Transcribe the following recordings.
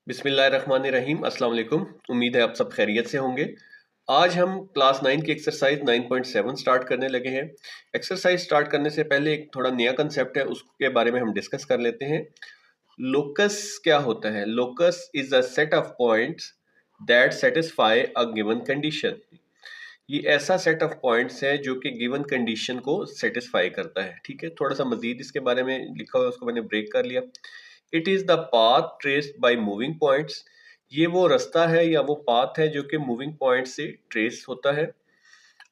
बिस्मिल्लाहिर्रहमानिर्रहीम। अस्सलाम वालेकुम। उम्मीद है आप सब खैरियत से होंगे। आज हम क्लास 9 की एक्सरसाइज 9.7 स्टार्ट करने लगे हैं। एक्सरसाइज स्टार्ट करने से पहले एक थोड़ा नया कंसेप्ट है, उसके बारे में हम डिस्कस कर लेते हैं। लोकस क्या होता है? Locus is a set of points that satisfy a given condition. ये ऐसा सेट ऑफ पॉइंट्स है जो कि गिवन कंडीशन को सेटिस्फाई करता है। ठीक है, थोड़ा सा मजीद इसके बारे में लिखा हुआ है, उसको मैंने ब्रेक कर लिया। It is the path traced by moving points. ये वो रास्ता है या वो पाथ है जो कि मूविंग पॉइंट से ट्रेस होता है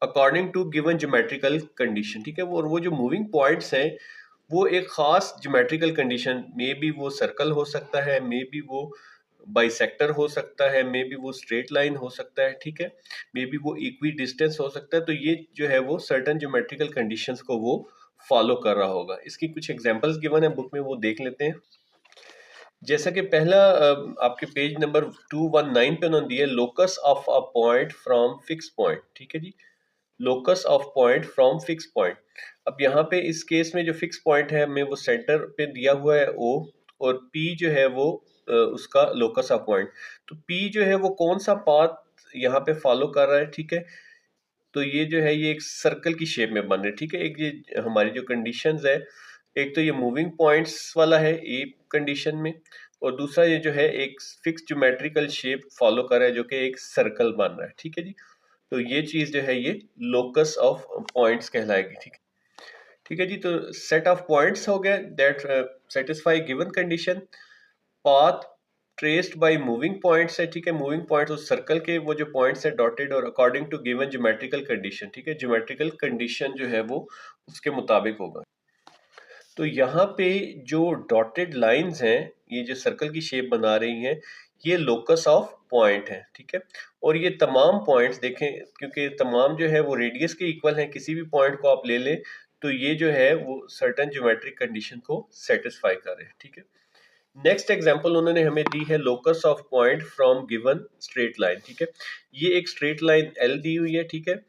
according to given geometrical condition. ठीक है, वो जो मूविंग पॉइंट्स हैं वो एक खास ज्योमेट्रिकल कंडीशन, मे बी वो सर्कल हो सकता है, मे बी वो बाइसेक्टर हो सकता है, मे बी वो स्ट्रेट लाइन हो सकता है, ठीक है, मे बी वो इक्वी डिस्टेंस हो सकता है। तो ये जो है वो सर्टन ज्योमेट्रिकल कंडीशंस को वो फॉलो कर रहा होगा। इसकी कुछ एग्जांपल्स गिवन है बुक में, वो देख लेते हैं। जैसा कि पहला आपके पेज नंबर 219 पे उन्होंने दिया locus of a point from fix point. ठीक है जी, locus of point from fix point. अब यहाँ पे इस केस में जो फिक्स पॉइंट है हमें वो सेंटर पे दिया हुआ है ओ, और पी जो है वो उसका लोकस ऑफ पॉइंट। तो पी जो है वो कौन सा पाथ यहाँ पे फॉलो कर रहा है? ठीक है, तो ये जो है ये एक सर्कल की शेप में बन रहे हैं। ठीक है, एक ये हमारी जो कंडीशंस है, एक तो ये मूविंग पॉइंट्स वाला है ए कंडीशन में, और दूसरा ये जो है एक फिक्स ज्योमेट्रिकल शेप फॉलो कर रहा है जो कि एक सर्कल बन रहा है। ठीक है जी, तो ये चीज जो है ये लोकस ऑफ पॉइंट्स कहलाएगी। ठीक है, ठीक है जी, तो सेट ऑफ पॉइंट्स हो गया that satisfy given condition. Path traced by moving points है। ठीक है, मूविंग पॉइंट्स उस सर्कल के वो जो पॉइंट्स है डॉटेड और according to given geometrical condition. ठीक है, ज्योमेट्रिकल कंडीशन जो है वो उसके मुताबिक होगा। तो यहाँ पे जो डॉटेड लाइंस हैं, ये जो सर्कल की शेप बना रही हैं, ये लोकस ऑफ पॉइंट है। ठीक है, और ये तमाम पॉइंट्स देखें, क्योंकि तमाम जो है वो रेडियस के इक्वल हैं, किसी भी पॉइंट को आप ले लें तो ये जो है वो सर्टेन ज्योमेट्रिक कंडीशन को सेटिस्फाई कर रहे हैं। ठीक है, नेक्स्ट एग्जांपल उन्होंने हमें दी है locus of point from given straight line. ठीक है, ये एक स्ट्रेट लाइन एल दी हुई है। ठीक है,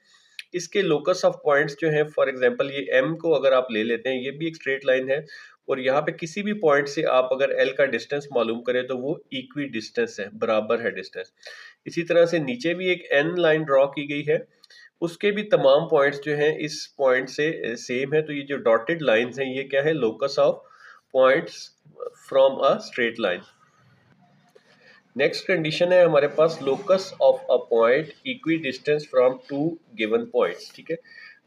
इसके लोकस ऑफ पॉइंट्स जो है, फॉर एग्जांपल ये एम को अगर आप ले लेते हैं, ये भी एक स्ट्रेट लाइन है, और यहाँ पे किसी भी पॉइंट से आप अगर एल का डिस्टेंस मालूम करें तो वो इक्वी डिस्टेंस है, बराबर है डिस्टेंस। इसी तरह से नीचे भी एक एन लाइन ड्रॉ की गई है, उसके भी तमाम पॉइंट्स जो हैं इस पॉइंट से सेम है। तो ये जो डॉटेड लाइंस हैं ये क्या है? Locus of points from a straight line. Next condition है हमारे पास locus of a point equidistance from two given points. ठीक है,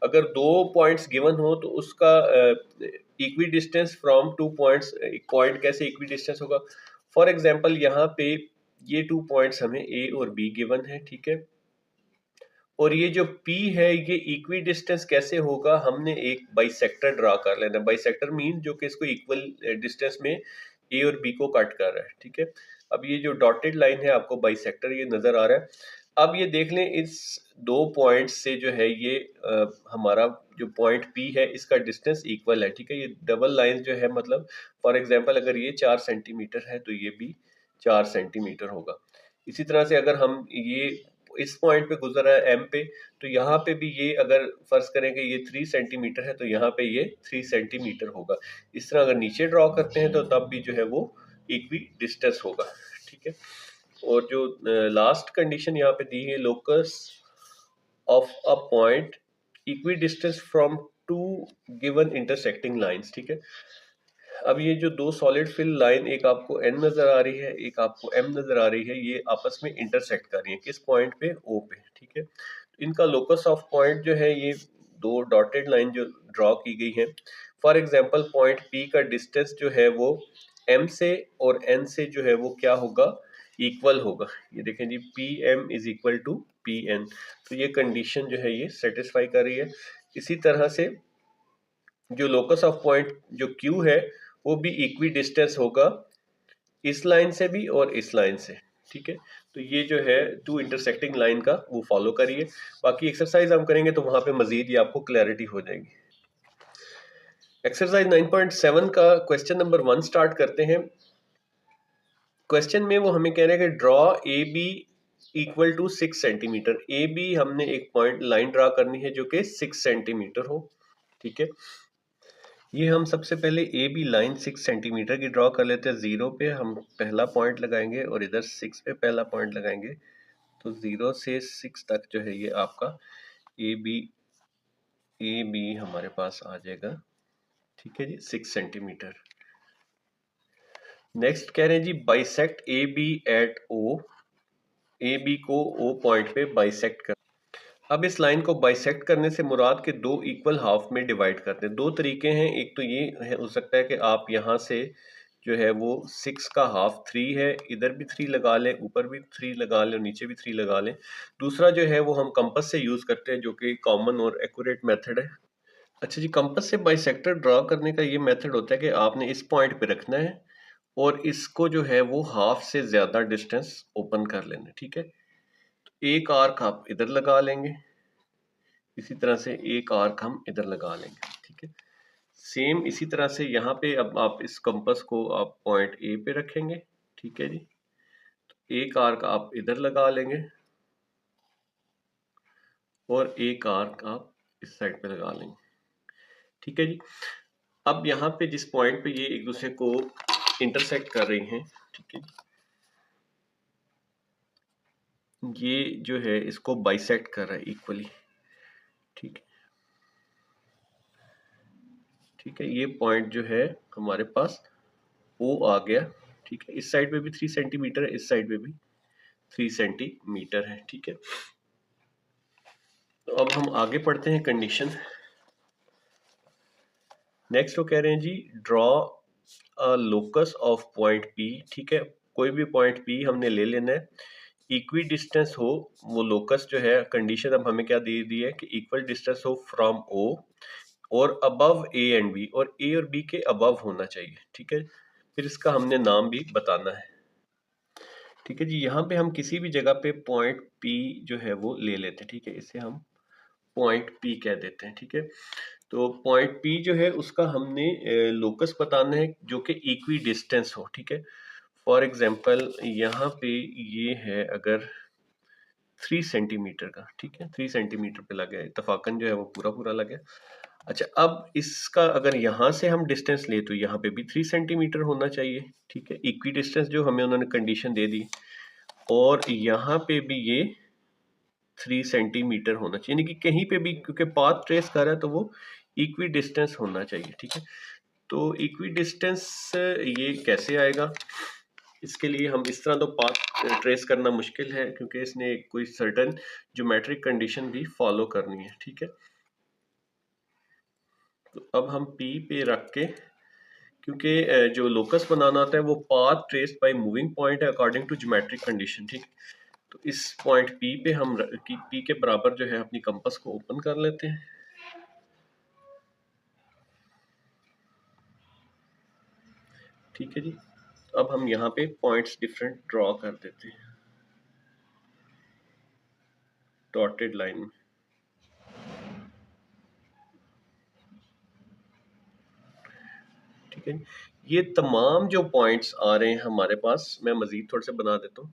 अगर दो पॉइंट्स गिवन हो तो उसका equidistance from two points, एक पॉइंट कैसे इक्वी डिस्टेंस होगा? फॉर एग्जांपल यहाँ पे ये 2 पॉइंट्स हमें ए और बी गिवन है। ठीक है, और ये जो P है ये इक्वी डिस्टेंस कैसे होगा? हमने एक बाइसेक्टर ड्रा कर लेना। बाइसेक्टर मीन जो कि इसको इक्वल डिस्टेंस में A और B को कट कर रहा है। ठीक है, अब ये जो डॉटेड लाइन है आपको बाइसेक्टर ये नजर आ रहा है। अब ये देख लें, इस दो पॉइंट से जो है ये हमारा जो पॉइंट P है इसका डिस्टेंस इक्वल है। ठीक है, ये डबल लाइन जो है, मतलब फॉर एग्जाम्पल अगर ये 4 सेंटीमीटर है तो ये भी 4 सेंटीमीटर होगा। इसी तरह से अगर हम ये इस पॉइंट पे गुजर रहा है एम पे, तो यहाँ पे भी ये अगर फर्ज करें कि ये 3 सेंटीमीटर है तो यहाँ पे ये 3 सेंटीमीटर होगा। इस तरह अगर नीचे ड्रॉ करते हैं तो तब भी जो है वो इक्वी डिस्टेंस होगा। ठीक है, और जो लास्ट कंडीशन यहाँ पे दी है locus of a point equidistance from two given intersecting lines. ठीक है, अब ये जो दो सॉलिड फिल लाइन, एक आपको एन नजर आ रही है, एक आपको एम नजर आ रही है, ये आपस में इंटरसेक्ट कर रही है किस पॉइंट पे? ओ पे। ठीक है, इनका लोकस ऑफ पॉइंट जो है ये दो डॉटेड लाइन जो ड्रॉ की गई है। फॉर एग्जांपल पॉइंट पी का डिस्टेंस जो है वो एम से और एन से जो है वो क्या होगा? इक्वल होगा। ये देखें जी, P M is equal to P N. तो ये कंडीशन जो है ये सेटिस्फाई कर रही है। इसी तरह से जो लोकस ऑफ पॉइंट जो क्यू है वो भी इक्वी डिस्टेंस होगा इस लाइन से भी और इस लाइन से। ठीक है, तो ये जो है टू इंटरसेक्टिंग लाइन का वो फॉलो करिए। बाकी एक्सरसाइज हम करेंगे तो वहां पे मजीद ये आपको क्लैरिटी हो जाएगी। एक्सरसाइज 9.7 का क्वेश्चन नंबर 1 स्टार्ट करते हैं। क्वेश्चन में वो हमें कह रहे हैं कि draw A B equal to 6 centimetre. A B हमने एक पॉइंट लाइन ड्रा करनी है जो कि 6 सेंटीमीटर हो। ठीक है, ये हम सबसे पहले ए बी लाइन 6 सेंटीमीटर की ड्रॉ कर लेते हैं। 0 पे हम पहला पॉइंट लगाएंगे और इधर 6 पे पहला पॉइंट लगाएंगे, तो 0 से 6 तक जो है ये आपका ए बी हमारे पास आ जाएगा, ठीक है जी, 6 सेंटीमीटर। नेक्स्ट कह रहे हैं जी bisect A B at O, A B को ओ पॉइंट पे बाइसेक्ट कर। अब इस लाइन को बाइसेक्ट करने से मुराद के दो इक्वल हाफ में डिवाइड करते हैं। दो तरीके हैं, एक तो ये है, हो सकता है कि आप यहाँ से जो है वो 6 का हाफ 3 है, इधर भी 3 लगा लें, ऊपर भी 3 लगा लें और नीचे भी 3 लगा लें। दूसरा जो है वो हम कंपास से यूज़ करते हैं, जो कि कॉमन और एक्यूरेट मेथड है। अच्छा जी, कंपास से बाइसेक्टर ड्रा करने का ये मेथड होता है कि आपने इस पॉइंट पे रखना है और इसको जो है वो हाफ से ज़्यादा डिस्टेंस ओपन कर लेना है, ठीक है। तो एक आर्क आप इधर लगा लेंगे, इसी तरह से एक आर्क हम इधर लगा लेंगे, ठीक है। सेम इसी तरह से यहाँ पे अब आप इस कंपास को आप पॉइंट ए पे रखेंगे, ठीक है जी। तो एक आर्क आप इधर लगा लेंगे और एक आर्क आप इस साइड पे लगा लेंगे, ठीक है जी। अब यहाँ पे जिस पॉइंट पे ये एक दूसरे को इंटरसेक्ट कर रही हैं, ठीक है जी, ये जो है इसको बाइसेक्ट कर रहा है इक्वली, ठीक है, ठीक है। ये पॉइंट जो है हमारे पास ओ आ गया, ठीक है। इस साइड पे भी 3 सेंटीमीटर है, इस साइड पे भी 3 सेंटीमीटर है, ठीक है। तो अब हम आगे पढ़ते हैं कंडीशन। नेक्स्ट वो कह रहे हैं जी draw a locus of point P, ठीक है। कोई भी पॉइंट पी हमने ले लेना है, इक्वी डिस्टेंस हो वो लोकस जो है। कंडीशन अब हमें क्या दे दी है कि इक्वल डिस्टेंस हो फ्रॉम ओ और अबव ए एंड बी, और ए और बी के अबव होना चाहिए, ठीक है। फिर इसका हमने नाम भी बताना है, ठीक है जी। यहाँ पे हम किसी भी जगह पे पॉइंट पी जो है वो ले लेते हैं, ठीक है। इसे हम पॉइंट पी कह देते हैं, ठीक है। तो पॉइंट पी जो है उसका हमने लोकस बताना है जो कि इक्वी डिस्टेंस हो, ठीक है। फॉर एग्जांपल यहाँ पे ये है अगर 3 सेंटीमीटर का, ठीक है, 3 सेंटीमीटर पे लगा है, इत्तफाकन जो है वो पूरा पूरा लगा है। अच्छा, अब इसका अगर यहाँ से हम डिस्टेंस ले तो यहाँ पे भी 3 सेंटीमीटर होना चाहिए, ठीक है। इक्वी डिस्टेंस जो हमें उन्होंने कंडीशन दे दी, और यहाँ पे भी ये 3 सेंटीमीटर होना चाहिए, यानी कि कहीं पे भी, क्योंकि पाथ ट्रेस कर रहा है तो वो इक्वी डिस्टेंस होना चाहिए, ठीक है। तो इक्वी डिस्टेंस ये कैसे आएगा, इसके लिए हम इस तरह तो पाथ ट्रेस करना मुश्किल है, क्योंकि इसने कोई सर्टेन ज्योमेट्रिक कंडीशन भी फॉलो करनी है, ठीक है। तो अब हम पी पे रख के, क्योंकि जो लोकस बनाना होता है वो path traced by moving point है अकॉर्डिंग टू ज्योमेट्रिक कंडीशन, ठीक। तो इस पॉइंट पी पे हम पी के बराबर जो है अपनी कंपास को ओपन कर लेते हैं, ठीक है जी। अब हम यहाँ पे पॉइंट्स डिफरेंट ड्रॉ कर देते हैं डॉटेड लाइन में, ठीक है। ये तमाम जो पॉइंट्स आ रहे हैं हमारे पास, मैं मजीद थोड़ा सा बना देता हूँ।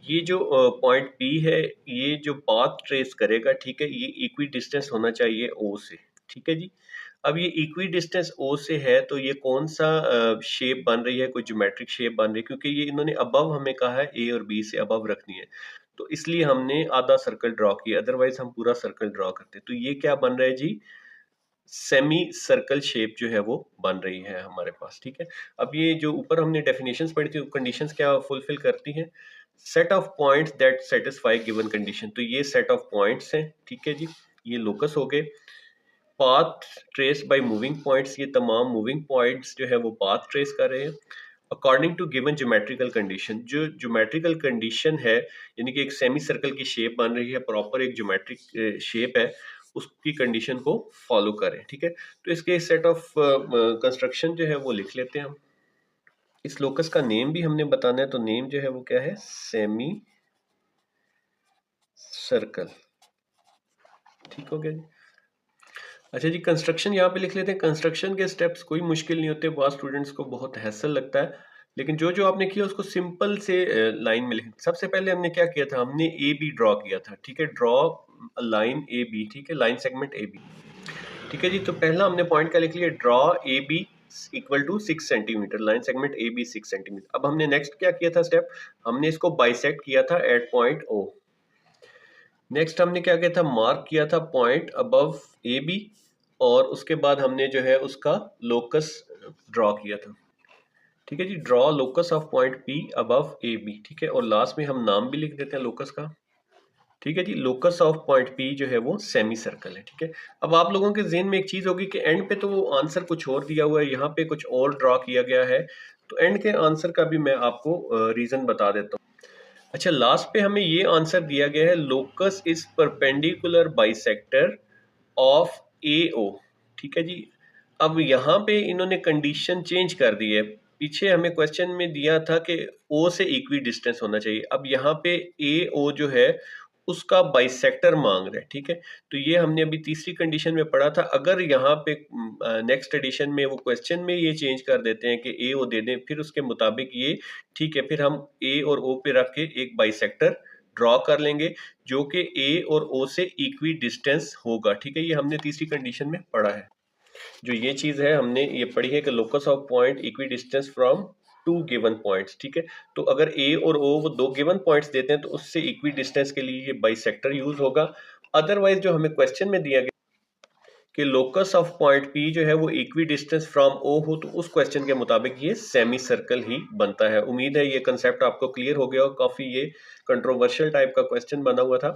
ये जो पॉइंट पी है, ये जो पाथ ट्रेस करेगा, ठीक है, ये इक्वी डिस्टेंस होना चाहिए ओ से, ठीक है जी। अब ये इक्वी डिस्टेंस ओ से है तो ये कौन सा शेप बन रही है, कोई ज्योमेट्रिक शेप बन रही है, क्योंकि ये इन्होंने अबव हमें कहा है ए और बी से अबव रखनी है, तो इसलिए हमने आधा सर्कल ड्रॉ किया, अदरवाइज हम पूरा सर्कल ड्रॉ करते। तो ये क्या बन रहा है जी, सेमी सर्कल शेप जो है वो बन रही है हमारे पास, ठीक है। अब ये जो ऊपर हमने डेफिनेशंस पढ़ी थी, कंडीशंस क्या फुलफिल करती हैं, set of points that satisfy given condition. तो ये सेट ऑफ पॉइंट्स हैं, ठीक है जी, ये लोकस हो गए। Path trace by moving points, ये तमाम मूविंग पॉइंट्स जो है वो पाथ ट्रेस कर रहे हैं according to given geometrical condition. जो ज्योमेट्रिकल कंडीशन है, यानी कि एक सेमी सर्कल की शेप बन रही है, प्रॉपर एक ज्योमेट्रिक शेप है, उसकी कंडीशन को फॉलो करें, ठीक है। तो इसके सेट ऑफ कंस्ट्रक्शन जो है वो लिख लेते हैं हम। इस लोकस का नेम भी हमने बताना है, तो नेम जो है वो क्या है, सेमी सर्कल, ठीक हो गया जी। अच्छा जी, कंस्ट्रक्शन यहाँ पे लिख लेते हैं। कंस्ट्रक्शन के स्टेप्स कोई मुश्किल नहीं होते, बहुत स्टूडेंट्स को बहुत हैसल लगता है, लेकिन जो जो आपने किया उसको सिंपल से लाइन में लिख। सबसे पहले हमने क्या किया था, हमने ए बी ड्रॉ किया था, ठीक है। ड्रॉ लाइन ए बी, ठीक है, लाइन सेगमेंट ए बी। ठीक है जी, तो पहला हमने पॉइंट क्या लिख लिया, draw A B equal to 6 centimetre, line segment A B 6 centimetre. अब हमने नेक्स्ट क्या किया था स्टेप, हमने इसको बाइसेक्ट किया था एट पॉइंट ओ। नेक्स्ट हमने क्या किया था, मार्क किया था पॉइंट अबव ए बी, और उसके बाद हमने जो है उसका लोकस ड्रॉ किया था। ठीक है जी, draw locus of point P above A B. ठीक है, और लास्ट में हम नाम भी लिख देते हैं लोकस का। ठीक है जी, लोकस ऑफ पॉइंट पी जो है वो सेमी सर्कल है। ठीक है, अब आप लोगों के ज़हन में एक चीज़ होगी कि एंड पे तो वो आंसर कुछ और दिया हुआ है, यहाँ पे कुछ और ड्रॉ किया गया है, तो एंड के आंसर का भी मैं आपको रीज़न बता देता हूँ। अच्छा, लास्ट पे हमें ये आंसर दिया गया है, locus is perpendicular bisector of A O. ठीक है जी, अब यहाँ पे इन्होंने कंडीशन चेंज कर दी है। पीछे हमें क्वेश्चन में दिया था कि ओ से इक्वी डिस्टेंस होना चाहिए, अब यहाँ पे ए ओ जो है उसका बाइसेक्टर मांग रहे हैं। ठीक है, तो ये हमने अभी तीसरी कंडीशन में पढ़ा था। अगर यहाँ पे नेक्स्ट एडिशन में वो क्वेश्चन में ये चेंज कर देते हैं कि ए ओ दे दें, फिर उसके मुताबिक ये ठीक है, फिर हम ए और ओ पे रख के एक बाइसेक्टर ड्रॉ कर लेंगे जो कि ए और ओ से इक्वी डिस्टेंस होगा। ठीक है, ये हमने तीसरी कंडीशन में पढ़ा है। जो ये चीज है हमने ये पढ़ी है कि locus of point equidistance from two given points. ठीक है, तो अगर ए और ओ वो दो गिवन पॉइंट्स देते हैं तो उससे इक्वी डिस्टेंस के लिए ये बाइसेक्टर यूज होगा। अदरवाइज जो हमें क्वेश्चन में दिया गया कि लोकस ऑफ पॉइंट पी जो है वो इक्वी डिस्टेंस फ्रॉम ओ हो, तो उस क्वेश्चन के मुताबिक ये सेमी सर्कल ही बनता है। उम्मीद है ये कंसेप्ट आपको क्लियर हो गया और काफी ये कंट्रोवर्शियल टाइप का क्वेश्चन बना हुआ था,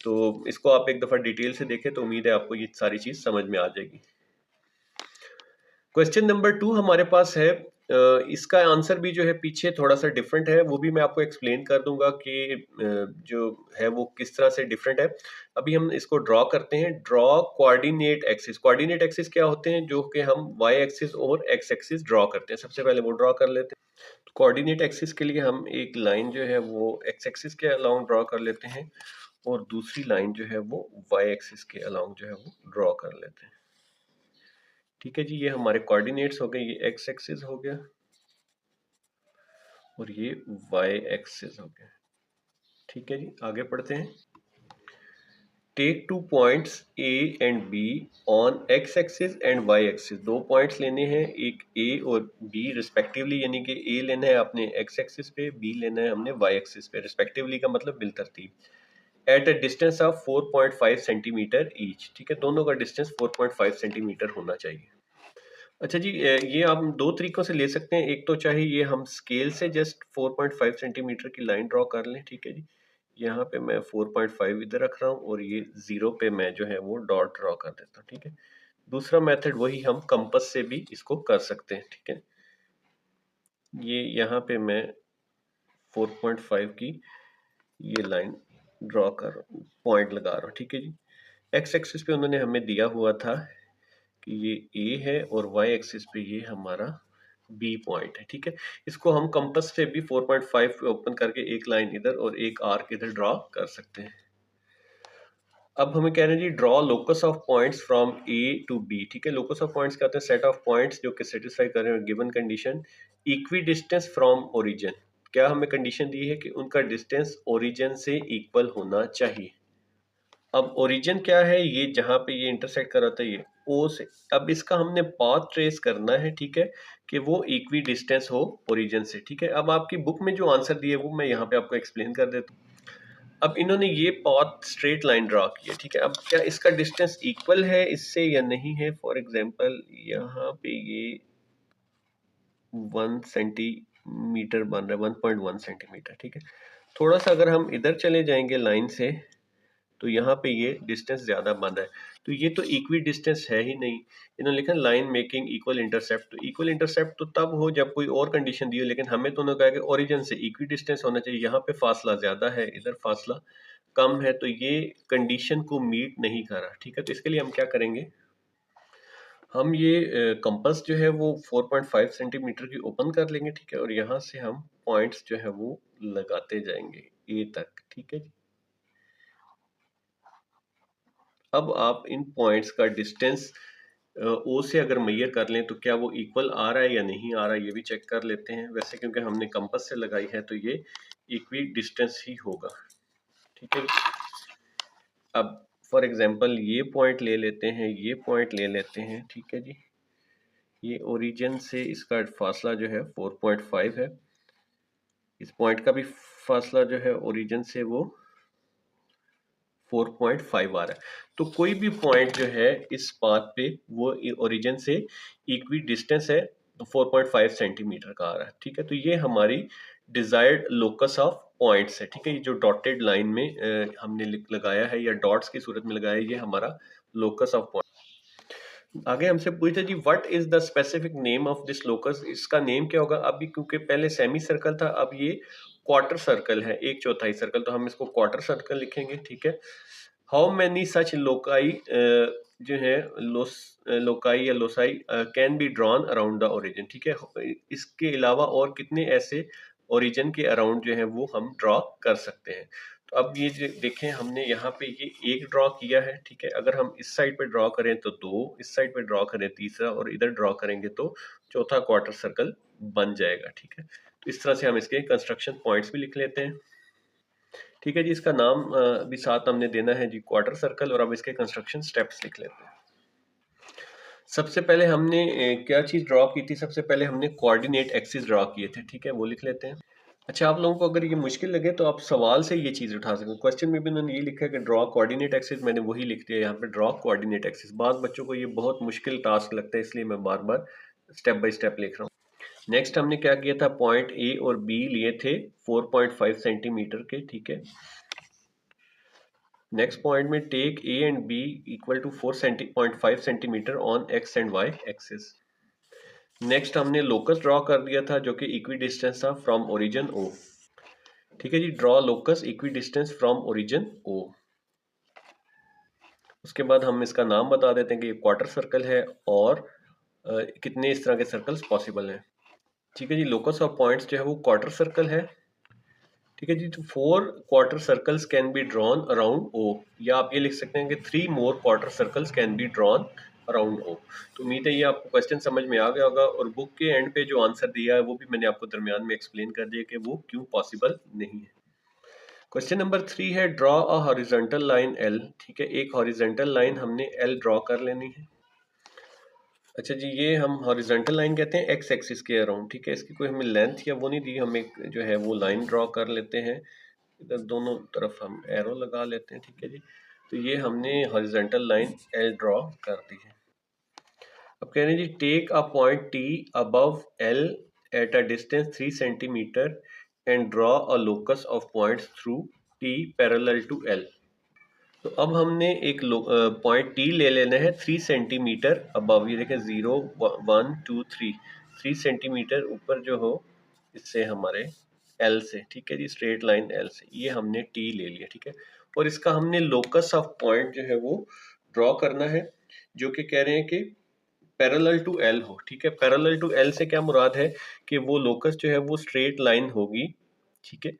तो इसको आप एक दफा डिटेल से देखें तो उम्मीद है आपको ये सारी चीज समझ में आ जाएगी। क्वेश्चन नंबर 2 हमारे पास है, इसका आंसर भी जो है पीछे थोड़ा सा डिफरेंट है, वो भी मैं आपको एक्सप्लेन कर दूंगा कि जो है वो किस तरह से डिफरेंट है। अभी हम इसको ड्रॉ करते हैं, draw coordinate axis. Coordinate axis क्या होते हैं, जो कि हम वाई एक्सिस और एक्स एक्सिस ड्रॉ करते हैं। सबसे पहले वो ड्रॉ कर लेते हैं। तो कोऑर्डिनेट एक्सिस के लिए हम एक लाइन जो है वो एक्स एक्सिस के अलाउंग ड्रॉ कर लेते हैं, और दूसरी लाइन जो है वो वाई एक्सिस के अलाउंग जो है वो ड्रॉ कर लेते हैं। ठीक है जी, ये हमारे कोऑर्डिनेट्स हो गए, ये एक्स एक्सिस हो गया और ये वाई एक्सिस हो गया। ठीक है जी, आगे पढ़ते हैं। Take two points A and B on X axis and Y axis. दो पॉइंट्स लेने हैं, एक ए और बी रिस्पेक्टिवली, यानी कि ए लेना है आपने एक्स एक्सिस पे, बी लेना है हमने वाई एक्सिस पे। रिस्पेक्टिवली का मतलब बिलतरतीब। At a distance of 4.5 centimetre each. ठीक है, दोनों का डिस्टेंस 4.5 सेंटीमीटर होना चाहिए। अच्छा जी, ये आप दो तरीकों से ले सकते हैं। एक तो चाहे ये हम स्केल से जस्ट 4.5 सेंटीमीटर की लाइन ड्रॉ कर लें। ठीक है जी, यहाँ पे मैं 4.5 इधर रख रहा हूँ और ये 0 पे मैं जो है वो डॉट ड्रॉ कर देता हूँ। ठीक है, दूसरा मेथड वही हम कंपास से भी इसको कर सकते हैं। ठीक है, ये यहाँ पे मैं 4.5 की ये लाइन ड्रॉ कर रहा हूँ, पॉइंट लगा रहा हूँ। ठीक है जी, एक्स एक्सिस पे उन्होंने हमें दिया हुआ था कि ये ए है और वाई एक्सिस पे ये हमारा बी पॉइंट है। ठीक है, इसको हम कंपास से भी 4.5 पे ओपन करके एक लाइन इधर और एक आर्क इधर ड्रॉ कर सकते हैं। अब हमें कह रहे हैं जी, draw locus of points from A to B. ठीक है, लोकस ऑफ पॉइंट्स क्या होते हैं, सेट ऑफ पॉइंट्स जो कि सेटिस्फाई कर रहे हैं given condition equi distance from origin. क्या हमें कंडीशन दी है कि उनका डिस्टेंस ओरिजिन से इक्वल होना चाहिए। अब ओरिजिन क्या है, ये जहां पे ये इंटरसेक्ट कर रहा था ये ओ से। अब इसका हमने पाथ ट्रेस करना है। ठीक है, कि वो इक्वी डिस्टेंस हो ओरिजिन से। ठीक है, अब आपकी बुक में जो आंसर दिए वो मैं यहाँ पे आपको एक्सप्लेन कर देता हूँ। अब इन्होंने ये पाथ स्ट्रेट लाइन ड्रॉ की है। ठीक है, अब क्या इसका डिस्टेंस इक्वल है इससे या नहीं है। फॉर एग्जाम्पल यहाँ पे ये 1 सेंटीमीटर बन रहा है, 1.1 सेंटीमीटर। ठीक है, थोड़ा सा अगर हम इधर चले जाएंगे लाइन से तो यहाँ पे ये डिस्टेंस ज्यादा बन रहा है, तो ये तो इक्वी डिस्टेंस है ही नहीं। इन्होंने लिखा लाइन मेकिंग इक्वल इंटरसेप्ट। तो इक्वल इंटरसेप्ट तो तब हो जब कोई और कंडीशन दी हो, लेकिन हमें तो उन्होंने कहा कि ओरिजिन से इक्वी डिस्टेंस होना चाहिए। यहाँ पे फासला ज्यादा है, इधर फासला कम है, तो ये कंडीशन को मीट नहीं कर रहा। ठीक है, तो इसके लिए हम क्या करेंगे, हम ये कंपास जो है वो 4.5 सेंटीमीटर की ओपन कर लेंगे। ठीक है, और यहाँ से हम पॉइंट्स जो है वो लगाते जाएंगे ए तक। ठीक है जी, अब आप इन पॉइंट्स का डिस्टेंस ओ से अगर मेजर कर लें तो क्या वो इक्वल आ रहा है या नहीं आ रहा है, ये भी चेक कर लेते हैं। वैसे क्योंकि हमने कंपास से लगाई है तो ये इक्वी डिस्टेंस ही होगा। ठीक है, अब फॉर एग्जांपल ये पॉइंट ले लेते हैं, ये पॉइंट ले लेते हैं, ठीक है जी। ये ओरिजिन से इसका फासला जो है 4.5 है, इस पॉइंट का भी फासला जो है ओरिजिन से वो 4.5 आ रहा है। तो कोई भी पॉइंट जो है इस पाथ पे वो ओरिजिन से इक्वी डिस्टेंस है 4.5 सेंटीमीटर का आ रहा है, ठीक है। तो ये हमारी डिजायर्ड लोकस ऑफ पॉइंट्स है, ठीक है। ये जो डॉटेड लाइन में हमने लगाया है या डॉट्स की सूरत में लगाया है, ये हमारा लोकस ऑफ पॉइंट। आगे हमसे पूछते जी what is the specific name of this locus, इसका नेम क्या होगा। अभी क्योंकि पहले सेमी सर्कल था, अब ये क्वार्टर सर्कल है, एक चौथाई सर्कल, तो हम इसको क्वार्टर सर्कल लिखेंगे, ठीक है। हाउ मैनी सच लोकाई जो है लोकाई या loci can be drawn around the origin, ठीक है। इसके अलावा और कितने ऐसे ओरिजिन के अराउंड जो है वो हम ड्रॉ कर सकते हैं। तो अब ये जो देखें, हमने यहाँ पे ये एक ड्रॉ किया है, ठीक है। अगर हम इस साइड पे ड्रॉ करें तो दो, इस साइड पे ड्रॉ करें तीसरा, और इधर ड्रॉ करेंगे तो चौथा क्वार्टर सर्कल बन जाएगा, ठीक है। तो इस तरह से हम इसके कंस्ट्रक्शन पॉइंट्स भी लिख लेते हैं, ठीक है जी। इसका नाम भी साथ हमने देना है जी, क्वार्टर सर्कल। और अब इसके कंस्ट्रक्शन स्टेप्स लिख लेते हैं। सबसे पहले हमने क्या चीज ड्रॉ की थी, सबसे पहले हमने कोऑर्डिनेट एक्सिस ड्रॉ किए थे, ठीक है, वो लिख लेते हैं। अच्छा, आप लोगों को अगर ये मुश्किल लगे तो आप सवाल से ये चीज उठा सकते हैं। क्वेश्चन में भी उन्होंने ये लिखा है कि ड्रॉ कोऑर्डिनेट एक्सिस, मैंने वही लिख दिया यहाँ पे, ड्रॉ कोऑर्डिनेट एक्सिस। बाद बच्चों को ये बहुत मुश्किल टास्क लगता है, इसलिए मैं बार बार स्टेप बाय स्टेप लिख रहा हूँ। नेक्स्ट हमने क्या किया था, पॉइंट ए और बी लिए थे 4.5 सेंटीमीटर के, ठीक है। नेक्स्ट पॉइंट में take A and B equal to 4.5 centimetre on X and Y axis. Next हमने लोकस ड्रॉ कर दिया था जो कि इक्वी डिस्टेंस था फ्रॉम ओरिजिन ओ, ठीक है जी। Draw locus equidistance from origin O. उसके बाद हम इसका नाम बता देते हैं कि ये क्वार्टर सर्कल है और कितने इस तरह के सर्कल्स पॉसिबल हैं, ठीक है जी। लोकस ऑफ पॉइंट्स जो है वो क्वार्टर सर्कल है, ठीक है जी। तो 4 quarter circles can be drawn around O, या आप ये लिख सकते हैं कि 3 more quarter circles can be drawn around O. तो उम्मीद है ये आपको क्वेश्चन समझ में आ गया होगा, और बुक के एंड पे जो आंसर दिया है वो भी मैंने आपको दरमियान में एक्सप्लेन कर दिया कि वो क्यों पॉसिबल नहीं है। क्वेश्चन नंबर 3 है draw a horizontal line L, ठीक है। एक हॉरिजॉन्टल लाइन हमने एल ड्रॉ कर लेनी है। अच्छा जी, ये हम हॉरिजॉन्टल लाइन कहते हैं एक्स एक्सिस के अराउंड, ठीक है। इसकी कोई हमें लेंथ या वो नहीं दी, हम एक जो है वो लाइन ड्रॉ कर लेते हैं, इधर दोनों तरफ हम एरो लगा लेते हैं, ठीक है जी। तो ये हमने हॉरिजॉन्टल लाइन एल ड्रॉ कर दी है। अब कह रहे हैं जी take a point T above L at a distance 3 centimetre and draw a locus of points through T parallel to L. तो अब हमने एक पॉइंट टी ले लेना है 3 सेंटीमीटर अबव, ये देखें 0 1 2 3, 3 सेंटीमीटर ऊपर जो हो इससे हमारे एल से, ठीक है जी, स्ट्रेट लाइन एल से, ये हमने टी ले लिया, ठीक है। और इसका हमने लोकस ऑफ पॉइंट जो है वो ड्रॉ करना है, जो कि कह रहे हैं कि पैरेलल टू एल हो, ठीक है। पैरेलल टू एल से क्या मुराद है कि वो लोकस जो है वो स्ट्रेट लाइन होगी, ठीक है,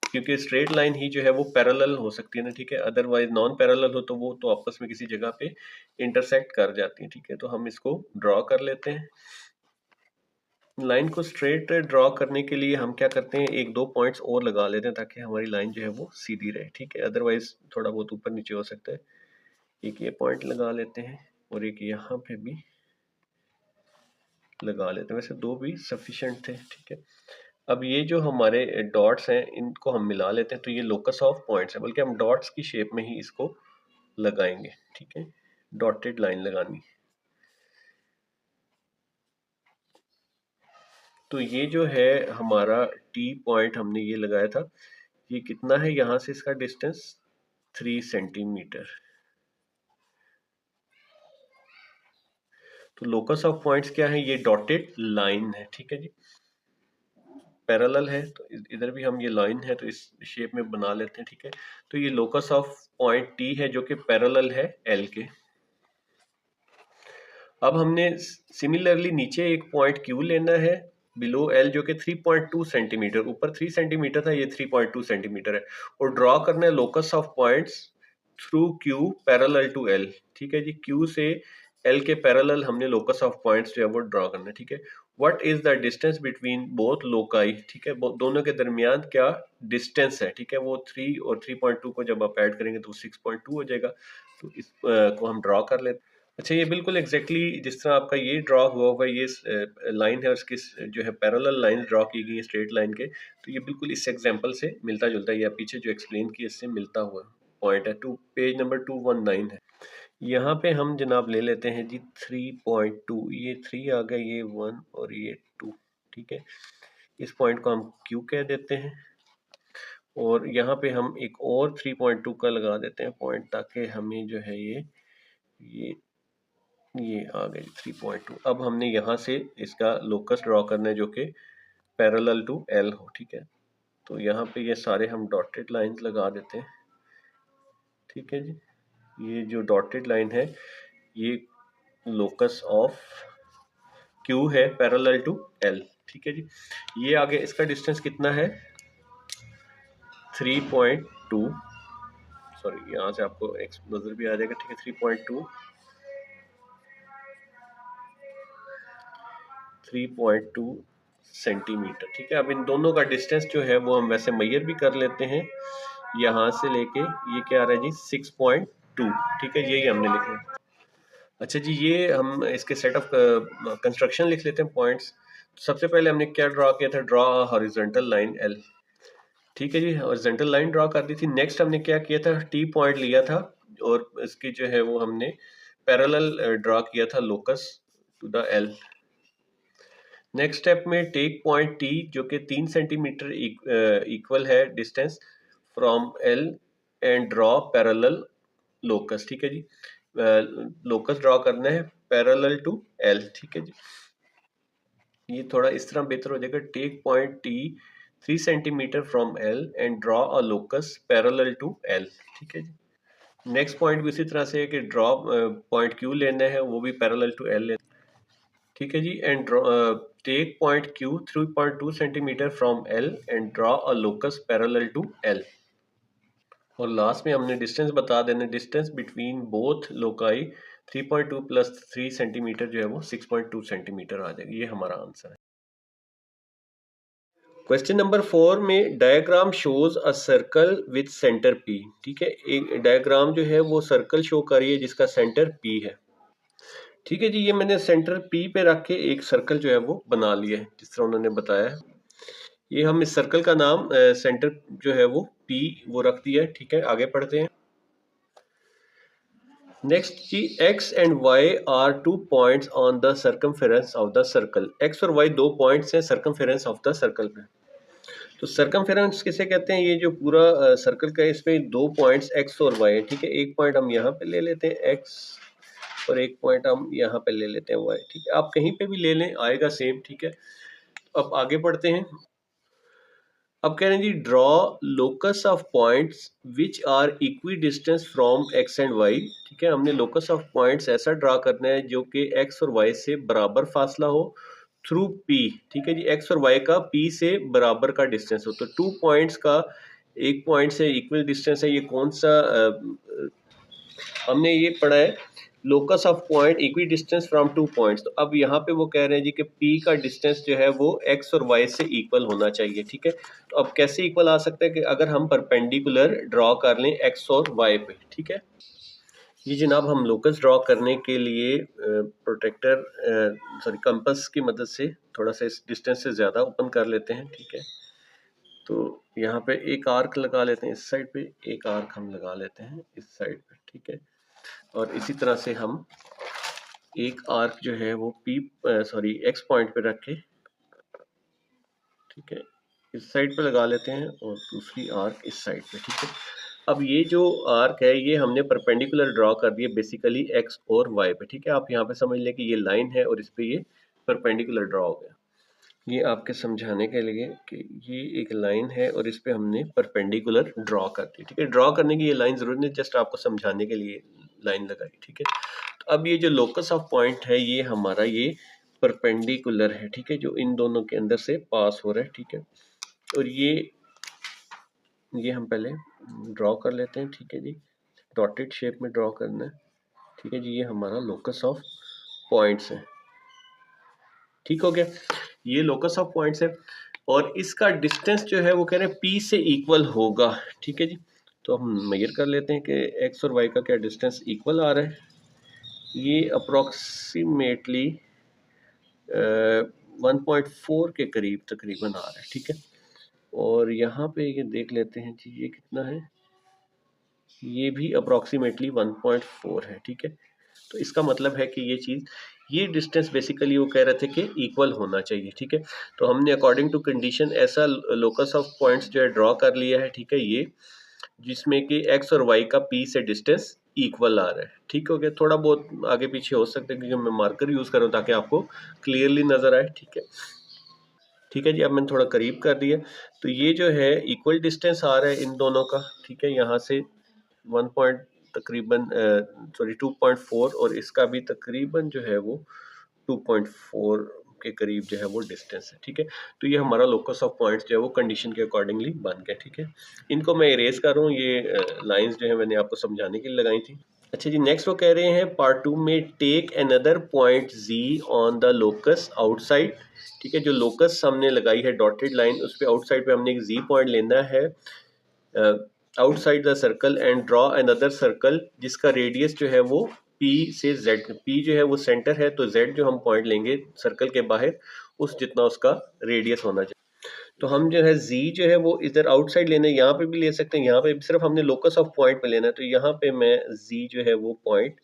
क्योंकि स्ट्रेट लाइन ही जो है वो पैरेलल हो सकती है ना, ठीक है। अदरवाइज नॉन पैरेलल हो तो वो तो आपस में किसी जगह पे इंटरसेक्ट कर जाती है, ठीक है। तो हम इसको ड्रॉ कर लेते हैं। लाइन को स्ट्रेट ड्रॉ करने के लिए हम क्या करते हैं, एक दो पॉइंट्स और लगा लेते हैं ताकि हमारी लाइन जो है वो सीधी रहे, ठीक है। अदरवाइज थोड़ा बहुत ऊपर नीचे हो सकता है। एक ये पॉइंट लगा लेते हैं और एक यहाँ पे भी लगा लेते हैं, वैसे दो भी सफिशिएंट थे, ठीक है। अब ये जो हमारे डॉट्स हैं इनको हम मिला लेते हैं, तो ये लोकस ऑफ पॉइंट्स है, बल्कि हम डॉट्स की शेप में ही इसको लगाएंगे, ठीक है। डॉटेड लाइन लगानी। तो ये जो है हमारा टी पॉइंट हमने ये लगाया था, ये कितना है यहाँ से इसका डिस्टेंस 3 सेंटीमीटर। तो लोकस ऑफ पॉइंट्स क्या है, ये डॉटेड लाइन है, ठीक है जी। पैरेलल है तो इधर भी हम ये लाइन है तो इस शेप में बना लेते हैं, ठीक है। तो ये लोकस ऑफ पॉइंट टी है जो कि पैरेलल है एल के। अब हमने सिमिलरली नीचे एक पॉइंट क्यू लेना है बिलो एल जो कि 3.2 सेंटीमीटर, ऊपर 3 सेंटीमीटर था, ये 3.2 सेंटीमीटर है, और ड्रॉ करना है locus of points through Q parallel to L, ठीक है जी। क्यू से एल के पैरेलल हमने लोकस ऑफ पॉइंट्स जो है वो ड्रॉ करना है, ठीक है। What is the distance between both loci, ठीक है, दोनों के दरमियान क्या डिस्टेंस है, ठीक है। वो 3 और 3.2 को जब आप ऐड करेंगे तो 6.2 हो जाएगा। तो इस को हम ड्रॉ कर लेते हैं। अच्छा, ये बिल्कुल एग्जैक्टली जिस तरह आपका ये ड्रॉ हुआ हुआ ये लाइन है और इसकी जो है पैरेलल लाइन ड्रॉ की गई है स्ट्रेट लाइन के, तो ये बिल्कुल इस एग्जांपल से मिलता जुलता है, या पीछे जो एक्सप्लेन किया इससे मिलता हुआ पॉइंट है। पेज नंबर 219 है। यहाँ पे हम जनाब ले लेते हैं जी 3.2, ये 3 आ गया, ये 1 और ये 2, ठीक है। इस पॉइंट को हम Q कह देते हैं और यहाँ पे हम एक और 3.2 का लगा देते हैं पॉइंट, ताकि हमें जो है ये आ गया 3.2। अब हमने यहाँ से इसका लोकस ड्रॉ करना है जो कि पैरेलल टू L हो, ठीक है। तो यहाँ पे ये सारे हम डॉटेड लाइंस लगा देते हैं, ठीक है जी। ये जो डॉटेड लाइन है ये लोकस ऑफ Q है पैरेलल टू L, ठीक है जी। ये आगे इसका डिस्टेंस कितना है 3.2, सॉरी यहाँ से आपको एक नजर भी आ जाएगा, ठीक है। 3.2 सेंटीमीटर, ठीक है। अब इन दोनों का डिस्टेंस जो है वो हम वैसे मेजर भी कर लेते हैं, यहाँ से लेके ये क्या आ रहा है जी 6.2, ठीक है। यही हमने लिखना है। अच्छा जी, ये हम इसके सेट ऑफ कंस्ट्रक्शन लिख लेते हैं पॉइंट्स। सबसे पहले हमने क्या ड्रॉ किया था, ड्रॉ हॉरिजॉन्टल लाइन L, ठीक है जी। हॉरिजॉन्टल लाइन ड्रॉ कर दी थी। नेक्स्ट हमने क्या किया था, T पॉइंट लिया था और इसकी जो है वो हमने पैरेलल ड्रॉ किया था locus to the L। Next step में टेक पॉइंट T जो कि 3 सेंटीमीटर इक्वल है distance from L and draw parallel locus, ठीक है जी। लोकस ड्रॉ करना है पैरेलल टू L, ठीक है जी। ये थोड़ा इस तरह बेहतर हो जाएगा, take point T 3 centimetre from L and draw a locus parallel to L, ठीक है जी। नेक्स्ट पॉइंट भी इसी तरह से है कि ड्रॉ पॉइंट Q लेना है, वो भी पैरेलल टू L लेना है, ठीक है जी। And take point Q 3.2 centimetre from L and draw a locus parallel to L। और लास्ट में हमने डिस्टेंस बता देना, distance between both loci 3.2 plus 3 centimetre जो है वो 6.2 सेंटीमीटर आ जाएगी। ये हमारा आंसर है। क्वेश्चन नंबर 4 में diagram shows a circle with centre P, ठीक है। एक डायग्राम जो है वो सर्कल शो कर रही है जिसका सेंटर P है, ठीक है जी। ये मैंने सेंटर P पे रख के एक सर्कल जो है वो बना लिया है जिस तरह उन्होंने बताया। ये हम इस सर्कल का नाम सेंटर जो है वो P वो रख दिया है, ठीक है। आगे पढ़ते हैं। नेक्स्ट जी, x and y are 2 points on the circumference of the circle. x और y 2 पॉइंट्स हैं सर्कमफेरेंस ऑफ द सर्कल पे। तो सर्कमफेरेंस किसे कहते हैं, ये जो पूरा सर्कल का इस पे 2 पॉइंट्स x और y है, ठीक है। एक पॉइंट हम यहाँ पे ले लेते हैं x और एक पॉइंट हम यहाँ पे ले लेते हैं y, ठीक है। आप कहीं पे भी ले लें आएगा सेम, ठीक है। अब आगे बढ़ते हैं। अब कह रहे हैं जी, draw locus of points which are equidistance from X and Y, ठीक है। हमने लोकस ऑफ पॉइंट्स ऐसा ड्रॉ करना है जो कि एक्स और वाई से बराबर फासला हो थ्रू पी, ठीक है जी। एक्स और वाई का पी से बराबर का डिस्टेंस हो, तो 2 पॉइंट्स का एक पॉइंट से इक्वल डिस्टेंस है। ये कौन सा हमने ये पढ़ा है, locus of point equidistance from 2 points. तो अब यहाँ पे वो कह रहे हैं जी कि P का डिस्टेंस जो है वो x और y से इक्वल होना चाहिए, ठीक है। तो अब कैसे इक्वल आ सकता है कि अगर हम परपेंडिकुलर ड्रॉ कर लें x और y पे, ठीक है। ये जनाब हम लोकस ड्रॉ करने के लिए प्रोटेक्टर सॉरी कंपास की मदद से थोड़ा सा इस डिस्टेंस से ज़्यादा ओपन कर लेते हैं, ठीक है। तो यहाँ पे एक आर्क लगा लेते हैं इस साइड पे, एक आर्क हम लगा लेते हैं इस साइड पे, ठीक है। और इसी तरह से हम एक आर्क जो है वो x पॉइंट पे रख के, ठीक है, इस साइड पे लगा लेते हैं और दूसरी आर्क इस साइड पे, ठीक है। अब ये जो आर्क है ये हमने परपेंडिकुलर ड्रॉ कर दिए बेसिकली x और y पे, ठीक है। आप यहाँ पे समझ लें कि ये लाइन है और इस पे ये परपेंडिकुलर ड्रॉ हो गया। ये आपके समझाने के लिए कि ये एक लाइन है और इस पे हमने परपेंडिकुलर ड्रॉ कर दी, ठीक है। ड्रॉ करने की ये लाइन जरूरी नहीं, जस्ट आपको समझाने के लिए लाइन लगाई, ठीक है। तो अब ये जो लोकस ऑफ पॉइंट है ये हमारा ये परपेंडिकुलर है, ठीक है, जो इन दोनों के अंदर से पास हो रहा है, ठीक है। और ये हम पहले ड्रॉ कर लेते हैं, ठीक है जी। डॉटेड शेप में ड्रॉ करना है, ठीक है जी। ये हमारा लोकस ऑफ पॉइंट्स है, ठीक हो गया। ये लोकस ऑफ पॉइंट्स है और इसका डिस्टेंस जो है वो कह रहे हैं P से इक्वल होगा, ठीक है जी। तो हम मेजर कर लेते हैं कि एक्स और वाई का क्या डिस्टेंस इक्वल आ रहा है। ये अप्रॉक्सीमेटली 1.4 के करीब तकरीबन आ रहा है, ठीक है। और यहाँ पे ये देख लेते हैं जी, ये कितना है, ये भी अप्रॉक्सीमेटली 1.4 है, ठीक है। तो इसका मतलब है कि ये चीज़, ये डिस्टेंस बेसिकली वो कह रहे थे कि इक्वल होना चाहिए, ठीक है। तो हमने अकॉर्डिंग टू कंडीशन ऐसा लोकस ऑफ पॉइंट्स जो है ड्रॉ कर लिया है, ठीक है, ये जिसमें कि एक्स और वाई का पी से डिस्टेंस इक्वल आ रहा है, ठीक हो गया। थोड़ा बहुत आगे पीछे हो सकता है क्योंकि मैं मार्कर यूज़ कर रहा हूँ ताकि आपको क्लियरली नज़र आए, ठीक है। ठीक है जी, अब मैंने थोड़ा करीब कर दिया। तो ये जो है इक्वल डिस्टेंस आ रहा है इन दोनों का, ठीक है। यहाँ से 1 पॉइंट तकरीबन 2.4 और इसका भी तकरीबन जो है वो 2.4 के करीब जो है वो डिस्टेंस है, ठीक है। तो ये हमारा लोकस ऑफ पॉइंट्स जो है वो कंडीशन के अकॉर्डिंगली बन गया, ठीक है। इनको मैं इरेज कर रहा हूँ, ये लाइंस जो है मैंने आपको समझाने के लिए लगाई थी। अच्छा जी, नेक्स्ट वो कह रहे हैं पार्ट 2 में take another point G on the locus outside, ठीक है। जो लोकस हमने लगाई है डॉटेड लाइन, उस पे आउटसाइड पे हमने एक जी पॉइंट लेना है outside the circle and draw another circle जिसका रेडियस जो है वो P से Z, P जो है वो सेंटर है, तो Z जो हम पॉइंट लेंगे सर्कल के बाहर उस जितना उसका रेडियस होना चाहिए। तो हम जो है Z जो है वो इधर आउटसाइड लेना है, यहाँ पे भी ले सकते हैं, यहाँ पे भी सिर्फ हमने लोकस ऑफ पॉइंट पे लेना है। तो यहाँ पे मैं Z जो है वो पॉइंट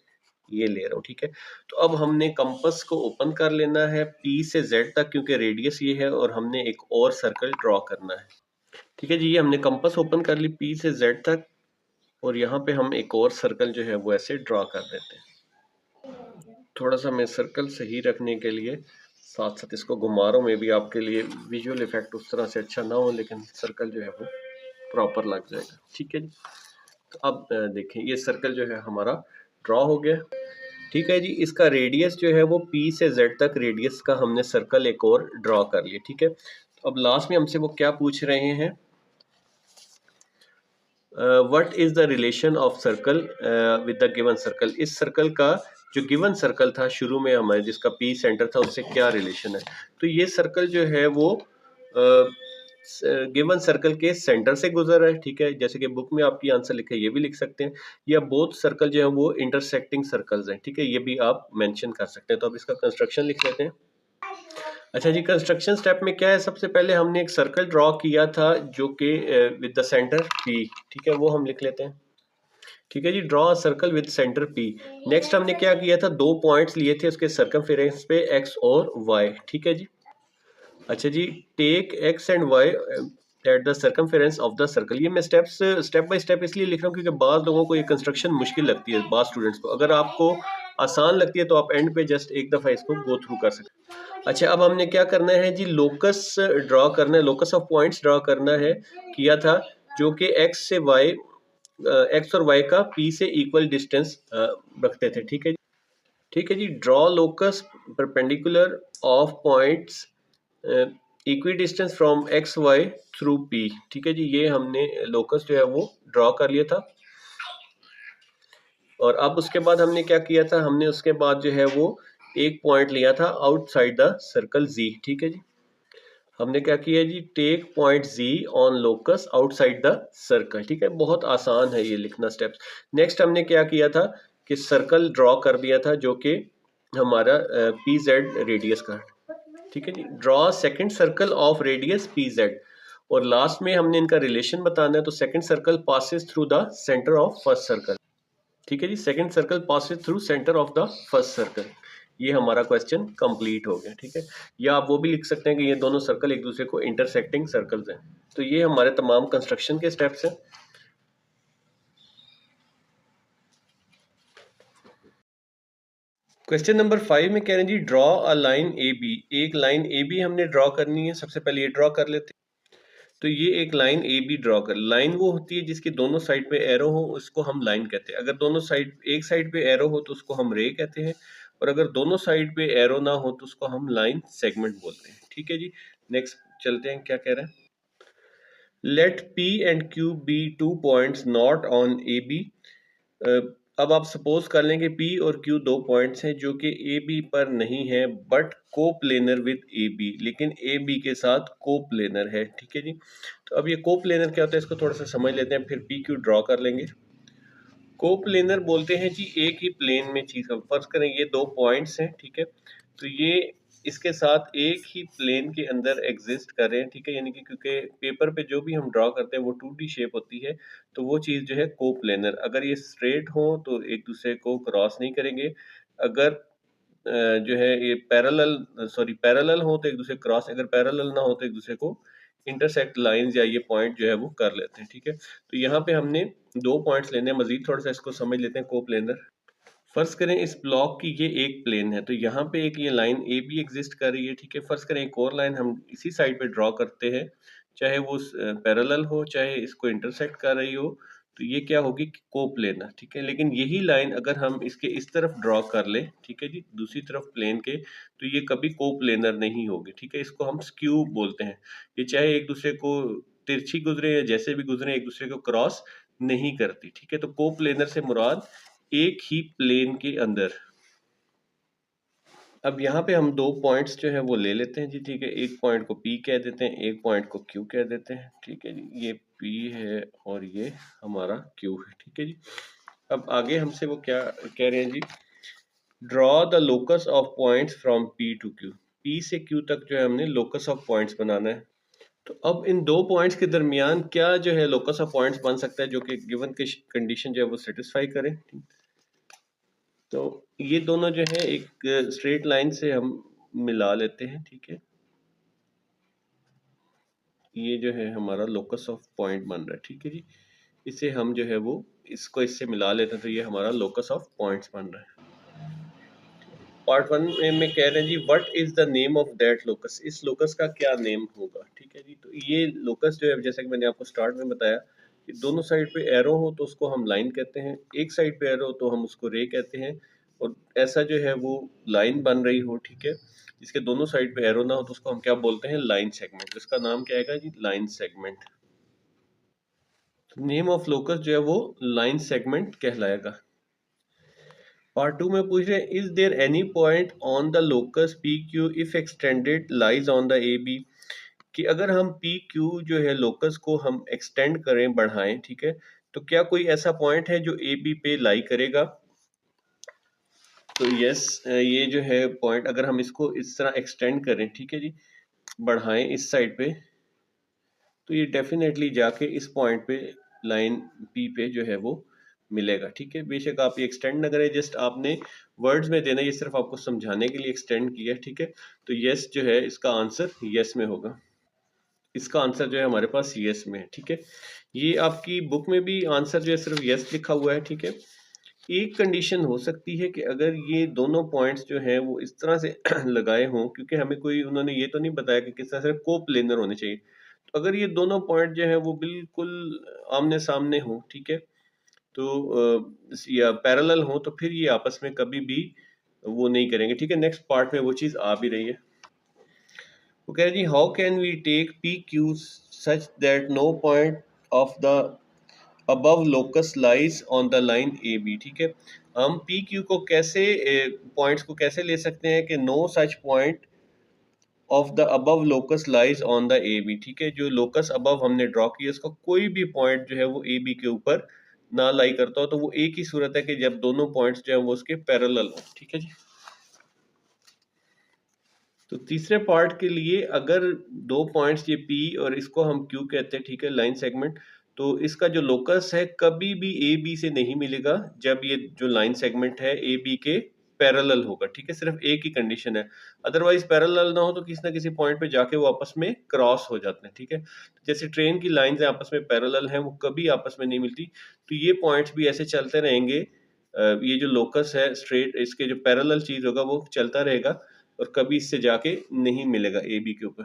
ये ले रहा हूँ, ठीक है। तो अब हमने कंपास को ओपन कर लेना है P से Z तक क्योंकि रेडियस ये है और हमने एक और सर्कल ड्रॉ करना है, ठीक है जी। ये हमने कंपास ओपन कर ली P से Z तक और यहाँ पे हम एक और सर्कल जो है वो ऐसे ड्रॉ कर देते हैं। थोड़ा सा मैं सर्कल सही रखने के लिए साथ साथ इसको घुमा रहा हूँ, मे भी आपके लिए विजुअल इफेक्ट उस तरह से अच्छा ना हो, लेकिन सर्कल जो है वो प्रॉपर लग जाएगा, ठीक है जी। तो अब देखें ये सर्कल जो है हमारा ड्रॉ हो गया, ठीक है जी। इसका रेडियस जो है वो P से Z तक रेडियस का हमने सर्कल एक और ड्रॉ कर लिया, ठीक है। तो अब लास्ट में हमसे वो क्या पूछ रहे हैं, what is the relation of circle with the given circle. इस सर्कल का जो गिवन सर्कल था शुरू में हमारे जिसका पी सेंटर था उससे क्या रिलेशन है। तो ये सर्कल जो है वो गिवन सर्कल के सेंटर से गुजर रहा है, ठीक है। जैसे कि बुक में आपकी आंसर लिखा है ये भी लिख सकते हैं, या बोथ सर्कल जो है वो इंटरसेक्टिंग सर्कल्स हैं, ठीक है, ये भी आप मेंशन कर सकते हैं। तो अब इसका कंस्ट्रक्शन लिख लेते हैं। अच्छा जी, कंस्ट्रक्शन स्टेप में क्या है, सबसे पहले हमने एक सर्कल ड्रॉ किया था जो कि विद द सेंटर पी, ठीक है, वो हम लिख लेते हैं। ठीक है जी, draw a circle with centre P. Next हमने क्या किया था, दो पॉइंट्स लिए थे उसके सर्कमफेरेंस पे एक्स और वाई, ठीक है जी। अच्छा जी, take X and Y at the circumference of the circle. ये मैं स्टेप बाय स्टेप इसलिए लिख रहा हूँ क्योंकि बाज़ लोगों को ये कंस्ट्रक्शन मुश्किल लगती है, बाज़ स्टूडेंट्स को। अगर आपको आसान लगती है तो आप एंड पे जस्ट एक दफ़ा इसको गो थ्रू कर सकते हैं। अच्छा, अब हमने क्या करना है जी, लोकस ड्रॉ करना है, लोकस ऑफ पॉइंट्स ड्रॉ करना है, किया था, जो कि एक्स से वाई, एक्स और वाई का पी से इक्वल डिस्टेंस रखते थे, ठीक है। ठीक है जी, draw locus perpendicular of points equidistance from X Y through P, ठीक है जी। ये हमने लोकस जो है वो ड्रॉ कर लिया था। और अब उसके बाद हमने क्या किया था, हमने उसके बाद जो है वो एक पॉइंट लिया था आउटसाइड द सर्कल जी, ठीक है जी। हमने क्या किया जी, take point G on locus outside the circle, ठीक है। बहुत आसान है ये लिखना स्टेप्स। नेक्स्ट हमने क्या किया था कि सर्कल ड्रॉ कर दिया था जो कि हमारा पी जेड रेडियस का, ठीक है जी। Draw second circle of radius P Z, और लास्ट में हमने इनका रिलेशन बताना है। तो second circle passes through the centre of first circle, ठीक है जी। Second circle passes through centre of the first circle. ये हमारा क्वेश्चन कंप्लीट हो गया, ठीक है। या आप वो भी लिख सकते हैं कि ये दोनों सर्कल एक दूसरे को इंटरसेक्टिंग सर्कल्स हैं। तो ये हमारे तमाम कंस्ट्रक्शन के स्टेप्स हैं। क्वेश्चन नंबर 5 में कह रहे हैं जी, draw a line A B. एक लाइन ए बी हमने ड्रॉ करनी है, सबसे पहले ये ड्रॉ कर लेते हैं। तो ये एक लाइन ए बी ड्रॉ कर, लाइन वो होती है जिसकी दोनों साइड पे एरो हो, उसको हम लाइन कहते हैं। अगर दोनों साइड, एक साइड पे एरो हो तो उसको हम रे कहते हैं, और अगर दोनों साइड पे एरो ना हो तो उसको हम लाइन सेगमेंट बोलते हैं, ठीक है जी। नेक्स्ट चलते हैं, क्या कह रहे हैं, let P and Q be two points not on A B. अब आप सपोज कर लें कि P और Q दो पॉइंट्स हैं जो कि AB पर नहीं है बट कोप्लेनर विद AB, लेकिन AB के साथ कोप्लेनर है, ठीक है जी। तो अब ये कोप्लेनर क्या होता है, इसको थोड़ा सा समझ लेते हैं, फिर PQ ड्रॉ कर लेंगे। कोप्लेनर बोलते हैं जी एक ही प्लेन में चीज, हम फर्ज करें ये दो पॉइंट्स हैं, ठीक है, तो ये इसके साथ एक ही प्लेन के अंदर एग्जिस्ट कर रहे हैं, ठीक है, यानी कि क्योंकि पेपर पे जो भी हम ड्रॉ करते हैं वो 2D शेप होती है, तो वो चीज जो है कोप्लेनर। अगर ये स्ट्रेट हो तो एक दूसरे को क्रॉस नहीं करेंगे, अगर जो है ये पैरेलल हो तो एक दूसरे क्रॉस, अगर पैरेलल ना हो तो एक दूसरे को इंटरसेक्ट लाइंस या ये पॉइंट जो है वो कर लेते हैं, ठीक है। तो यहाँ पे हमने दो पॉइंट्स लेने हैं, मजीद थोड़ा सा इसको समझ लेते हैं कोप्लेनर। फर्ज करें इस ब्लॉक की ये एक प्लेन है, तो यहाँ पे एक ये लाइन ए बी एग्जिस्ट कर रही है, ठीक है। फर्ज करें एक और लाइन हम इसी साइड पे ड्रॉ करते हैं, चाहे वो पैरेलल हो चाहे इसको इंटरसेक्ट कर रही हो, तो ये क्या होगी, कोप्लेनर, ठीक है। लेकिन यही लाइन अगर हम इसके इस तरफ ड्रॉ कर ले, ठीक है जी, दूसरी तरफ प्लेन के, तो ये कभी कोप्लेनर नहीं होगी, ठीक है। इसको हम स्क्यू बोलते हैं। ये चाहे एक दूसरे को तिरछी गुजरे या जैसे भी गुजरे, एक दूसरे को क्रॉस नहीं करती, ठीक है। तो कोप्लेनर से मुराद एक ही प्लेन के अंदर। अब यहाँ पे हम दो पॉइंट्स जो है वो ले लेते हैं जी, ठीक है। एक पॉइंट को P कह देते हैं, एक पॉइंट को Q कह देते हैं, ठीक है जी। ये P है और ये हमारा Q है, ठीक है जी। अब आगे हमसे वो क्या कह रहे हैं जी, draw the locus of points from P to Q। P से Q तक जो है हमने लोकस ऑफ पॉइंट्स बनाना है। तो अब इन दो पॉइंट्स के दरमियान क्या जो है लोकस ऑफ पॉइंट्स बन सकता है जो कि गिवन के कंडीशन जो है वो सेटिस्फाई करे। तो ये दोनों जो है एक स्ट्रेट लाइन से हम मिला लेते हैं, ठीक है। ये जो है हमारा लोकस ऑफ पॉइंट बन रहा है, ठीक है जी। इसे हम जो है वो इसको इससे मिला लेते हैं, तो ये हमारा लोकस ऑफ पॉइंट्स बन रहा है। पार्ट वन में कह रहे हैं जी what is the name of that locus, इस लोकस का क्या नेम होगा, ठीक है जी। तो ये लोकस जो है जैसा कि मैंने आपको स्टार्ट में बताया कि दोनों साइड पे एरो हो तो उसको हम लाइन कहते हैं, एक साइड पे एरो तो हम उसको रे कहते हैं, और ऐसा जो है वो लाइन बन रही हो, ठीक है, जिसके दोनों साइड पे एरो ना हो तो उसको हम क्या बोलते हैं, लाइन सेगमेंट। इसका नाम क्या आएगा जी, line segment. Name of locus जो है वो लाइन सेगमेंट कहलाएगा। पार्ट टू में पूछ रहे हैं is there any point on the locus P Q if extended lies on the A B, कि अगर हम पी क्यू जो है लोकस को हम एक्सटेंड करें, बढ़ाएं, ठीक है, तो क्या कोई ऐसा पॉइंट है जो ए बी पे लाई करेगा। तो यस, ये जो है पॉइंट अगर हम इसको इस तरह एक्सटेंड करें, ठीक है जी, बढ़ाएं इस साइड पे, तो ये डेफिनेटली जाके इस पॉइंट पे लाइन पी पे जो है वो मिलेगा, ठीक है। बेशक आप ये एक्सटेंड ना करें, जस्ट आपने वर्ड्स में देना, ये सिर्फ आपको समझाने के लिए एक्सटेंड किया, ठीक है। तो यस जो है इसका आंसर यस में होगा, इसका आंसर जो है हमारे पास यस में है, ठीक है। ये आपकी बुक में भी आंसर जो है सिर्फ यस लिखा हुआ है, ठीक है। एक कंडीशन हो सकती है कि अगर ये दोनों पॉइंट्स जो हैं वो इस तरह से लगाए हों, क्योंकि हमें कोई उन्होंने ये तो नहीं बताया कि किस तरह से कोप्लेनर होने चाहिए, तो अगर ये दोनों पॉइंट जो है वो बिल्कुल आमने सामने हो, ठीक है, तो या पैरेलल हो, तो फिर ये आपस में कभी भी वो नहीं करेंगे, ठीक है। नेक्स्ट पार्ट में वो चीज आ भी रही है। वो कह रहे जी how can we take P Q such that no point of the above locus lies on the line A B, ठीक है। हम पी क्यू को कैसे पॉइंट्स को कैसे ले सकते हैं कि no such point of the above locus lies on the A B, ठीक है। जो लोकस अबव हमने ड्रॉ किया उसका कोई भी पॉइंट जो है वो ए बी के ऊपर ना लाई करता हो, तो वो एक ही सूरत है कि जब दोनों पॉइंट्स जो है वो उसके पैरेलल हो, ठीक है जी। तो तीसरे पार्ट के लिए अगर दो पॉइंट्स ये P और इसको हम Q कहते हैं, ठीक है, लाइन सेगमेंट, तो इसका जो लोकस है कभी भी ए बी से नहीं मिलेगा जब ये जो लाइन सेगमेंट है ए बी के पैरेलल होगा, ठीक है। सिर्फ एक ही कंडीशन है, अदरवाइज पैरेलल ना हो तो किसी ना किसी पॉइंट पे जाके वो आपस में क्रॉस हो जाते हैं, ठीक है। जैसे ट्रेन की लाइंस आपस में पैरेलल हैं, वो कभी आपस में नहीं मिलती, तो ये पॉइंट्स भी ऐसे चलते रहेंगे। ये जो लोकस है स्ट्रेट, इसके जो पैरेलल चीज होगा वो चलता रहेगा और कभी इससे जाके नहीं मिलेगा ए बी के ऊपर।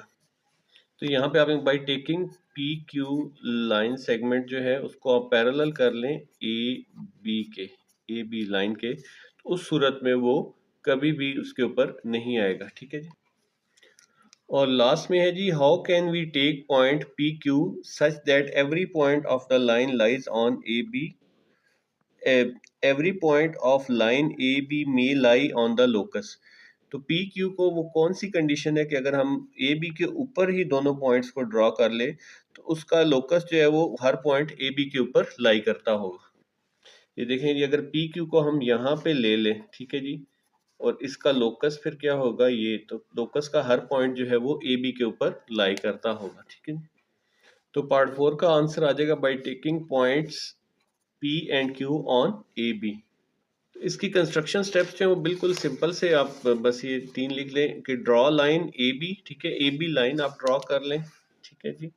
तो यहाँ पे आप by taking P Q line segment जो है उसको आप पैरेलल कर लें ए बी के, ए बी लाइन के, तो उस सूरत में वो कभी भी उसके ऊपर नहीं आएगा, ठीक है जी। और लास्ट में है जी how can we take point P Q such that every point of the line lies on A B every point of line A B may lie on the locus. तो पी क्यू को वो कौन सी condition है कि अगर हम A B के ऊपर ही दोनों पॉइंट्स को ड्रॉ कर ले तो उसका लोकस जो है वो हर पॉइंट ए बी के ऊपर लाई करता होगा। ये देखें जी, अगर पी क्यू को हम यहाँ पे ले लें, ठीक है जी, और इसका लोकस फिर क्या होगा, ये तो लोकस का हर पॉइंट जो है वो ए बी के ऊपर लाई करता होगा, ठीक है। तो पार्ट 4 का आंसर आ जाएगा by taking points P and Q on A B. इसकी कंस्ट्रक्शन स्टेप्स जो है वो बिल्कुल सिंपल से, आप बस ये 3 लिख लें कि ड्रॉ लाइन ए बी, ठीक है, ए बी लाइन आप ड्रॉ कर लें, ठीक है जी।